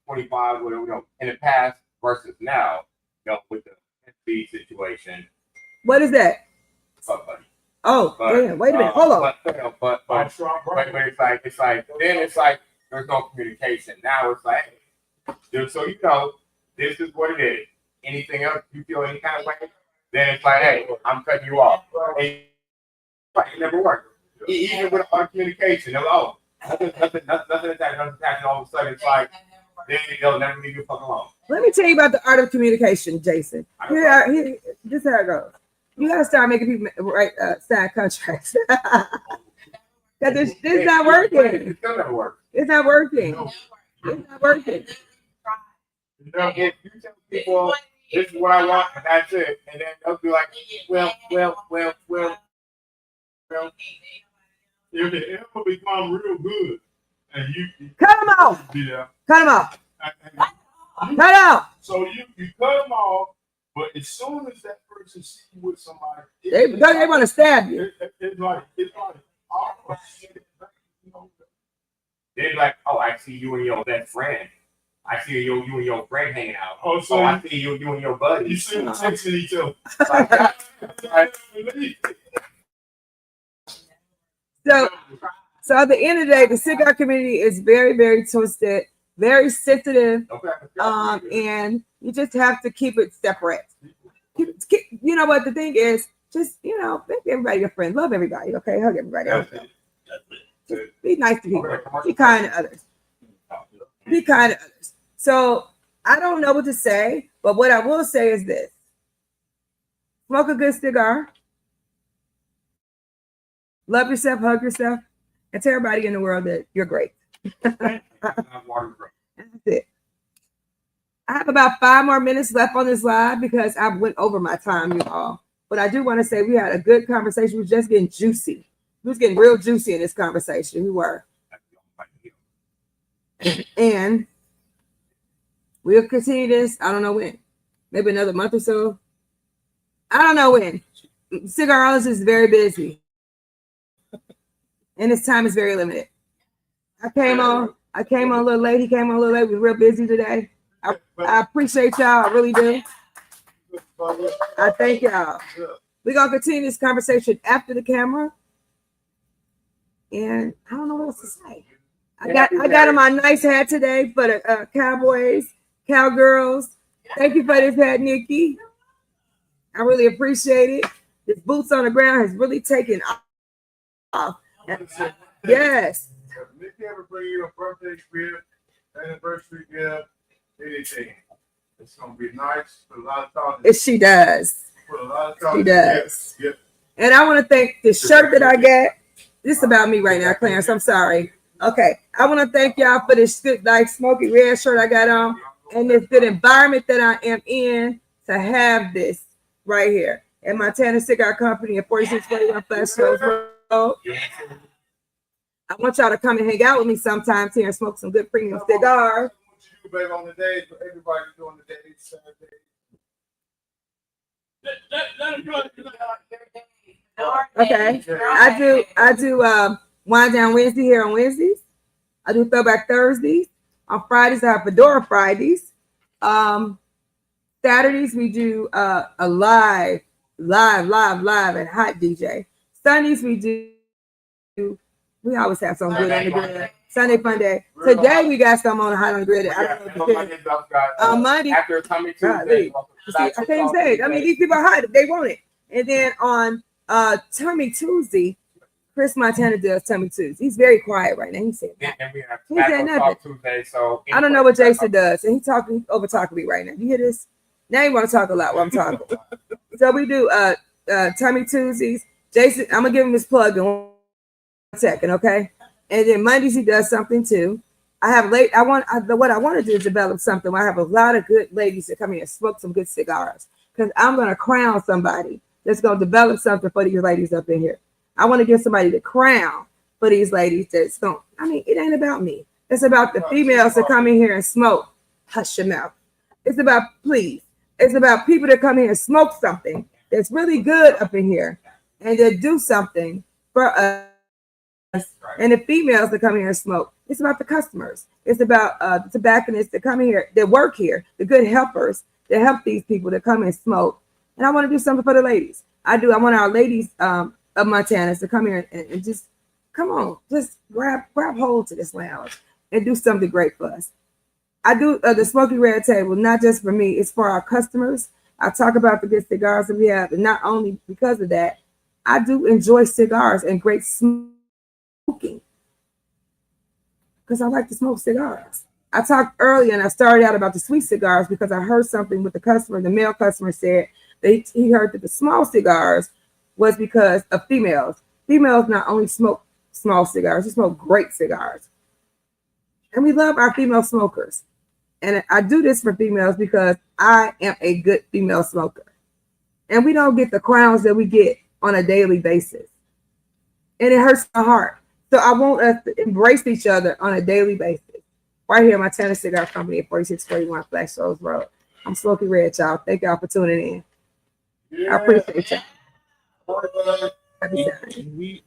25, whatever, in the past versus now, with the NC situation. What is that? Fuck buddy. Oh, But, damn. Wait a minute. Hold on. But it's like there's no communication. Now it's like, hey, so this is what it is. Anything else you feel any kind of way, then it's like, hey, I'm cutting you off. Hey, it never worked. Even with our communication, they're like, nothing attached, and all of a sudden it's like, then they'll never leave you fucking alone. Let me tell you about the art of communication, Jason. Here, this is how it goes. You gotta start making people sign contracts. Because this not working. It still never works. It's not working. It's not working. If you tell people this is what I want and that's it, and then they'll be like, well. if it ever become real good, and you Cut them off. yeah, Cut them off. and Cut off. so you cut them off, but as soon as that person see you with somebody, They want to stab you. it's like oh shit. They're like, oh, I see you and your best friend. I see you and your friend hanging out. Oh, so I see you and your buddy. you see them texting each other. Like that. So at the end of the day, the cigar community is very, very twisted, very sensitive, and you just have to keep it separate. You know what the thing is? Just make everybody your friend. Love everybody. Okay, hug everybody. Just be nice to people. Be kind to others. Be kind to others. So I don't know what to say, but what I will say is this: smoke a good cigar. Love yourself, hug yourself, and tell everybody in the world that you're great. That's it. I have about 5 more minutes left on this live because I went over my time, you all. But I do want to say we had a good conversation. We were just getting juicy. We was getting real juicy in this conversation. We were. And we'll continue this. I don't know when. Maybe another month or so. I don't know when. Cigarologist is very busy. And his time is very limited. I came on a little late. He came on a little late. We were real busy today. I appreciate y'all. I really do. I thank y'all. We're gonna continue this conversation after the camera. And I don't know what else to say. I got on my nice hat today for the Cowboys, Cowgirls. Thank you for this hat, Nikki. I really appreciate it. This boots on the ground has really taken off. Yes. If Nikki ever bring you a birthday gift, anniversary gift, anything, it's gonna be nice. Put a lot of thought. She does. Put a lot of thought. She does. Yep. And I want to thank the shirt that I got. This is about me right now, Clarence. I'm sorry. Okay. I want to thank y'all for this good, like smoky red shirt I got on, and this good environment that I am in to have this right here at Montana Cigar Company at 4641 Flashfield Road. I want y'all to come and hang out with me sometimes here and smoke some good premium cigars. What you do, baby, on the day, for everybody doing the day, Saturday. Okay. I do Wind Down Wednesday here on Wednesdays. I do Throwback Thursdays. On Fridays, I have Fedora Fridays. Saturdays, we do a live and hot DJ. Sundays, we always have some good on the grid. Sunday Funday. Today we got some on the hot on the grid. I don't know what you did. On Monday. After Tommy Tuesday. I can't even say it. I mean, these people are hot. They want it. And then on Tommy Tuesday, Chris Montana does Tommy Tuesday. He's very quiet right now. He said nothing. Tuesday, so I don't know what Jason does. And he over talking me right now. You hear this? Now you want to talk a lot while I'm talking. So we do Tommy Tuesdays. Jason, I'm gonna give him his plug in 1 second, okay? And then Mondays he does something too. What I want to do is develop something where I have a lot of good ladies that come here and smoke some good cigars. Because I'm gonna crown somebody that's gonna develop something for these ladies up in here. I want to give somebody the crown for these ladies that's going. I mean, it ain't about me. It's about the females that come in here and smoke. Hush your mouth. It's about, please. It's about people that come here and smoke something that's really good up in here and that do something for us. And the females that come here and smoke. It's about the customers. It's about the tobacconists that come here, that work here, the good helpers that help these people that come and smoke. And I want to do something for the ladies. I want our ladies of Montana to come here and just come on, just grab hold to this lounge and do something great for us. I do the Smokey Red Table, not just for me, it's for our customers. I talk about the good cigars that we have, and not only because of that, I do enjoy cigars and great smoking because I like to smoke cigars. I talked earlier and I started out about the sweet cigars because I heard something with the customer. The male customer said that he heard that the small cigars was because of females. Females not only smoke small cigars, they smoke great cigars. And we love our female smokers. And I do this for females because I am a good female smoker. And we don't get the crowns that we get on a daily basis. And it hurts my heart. So I want us to embrace each other on a daily basis. Right here at Montana Cigar Company at 4641 Flash Shoals Road. I'm Smokey Red, y'all. Thank y'all for tuning in. I appreciate y'all. Happy Saturday.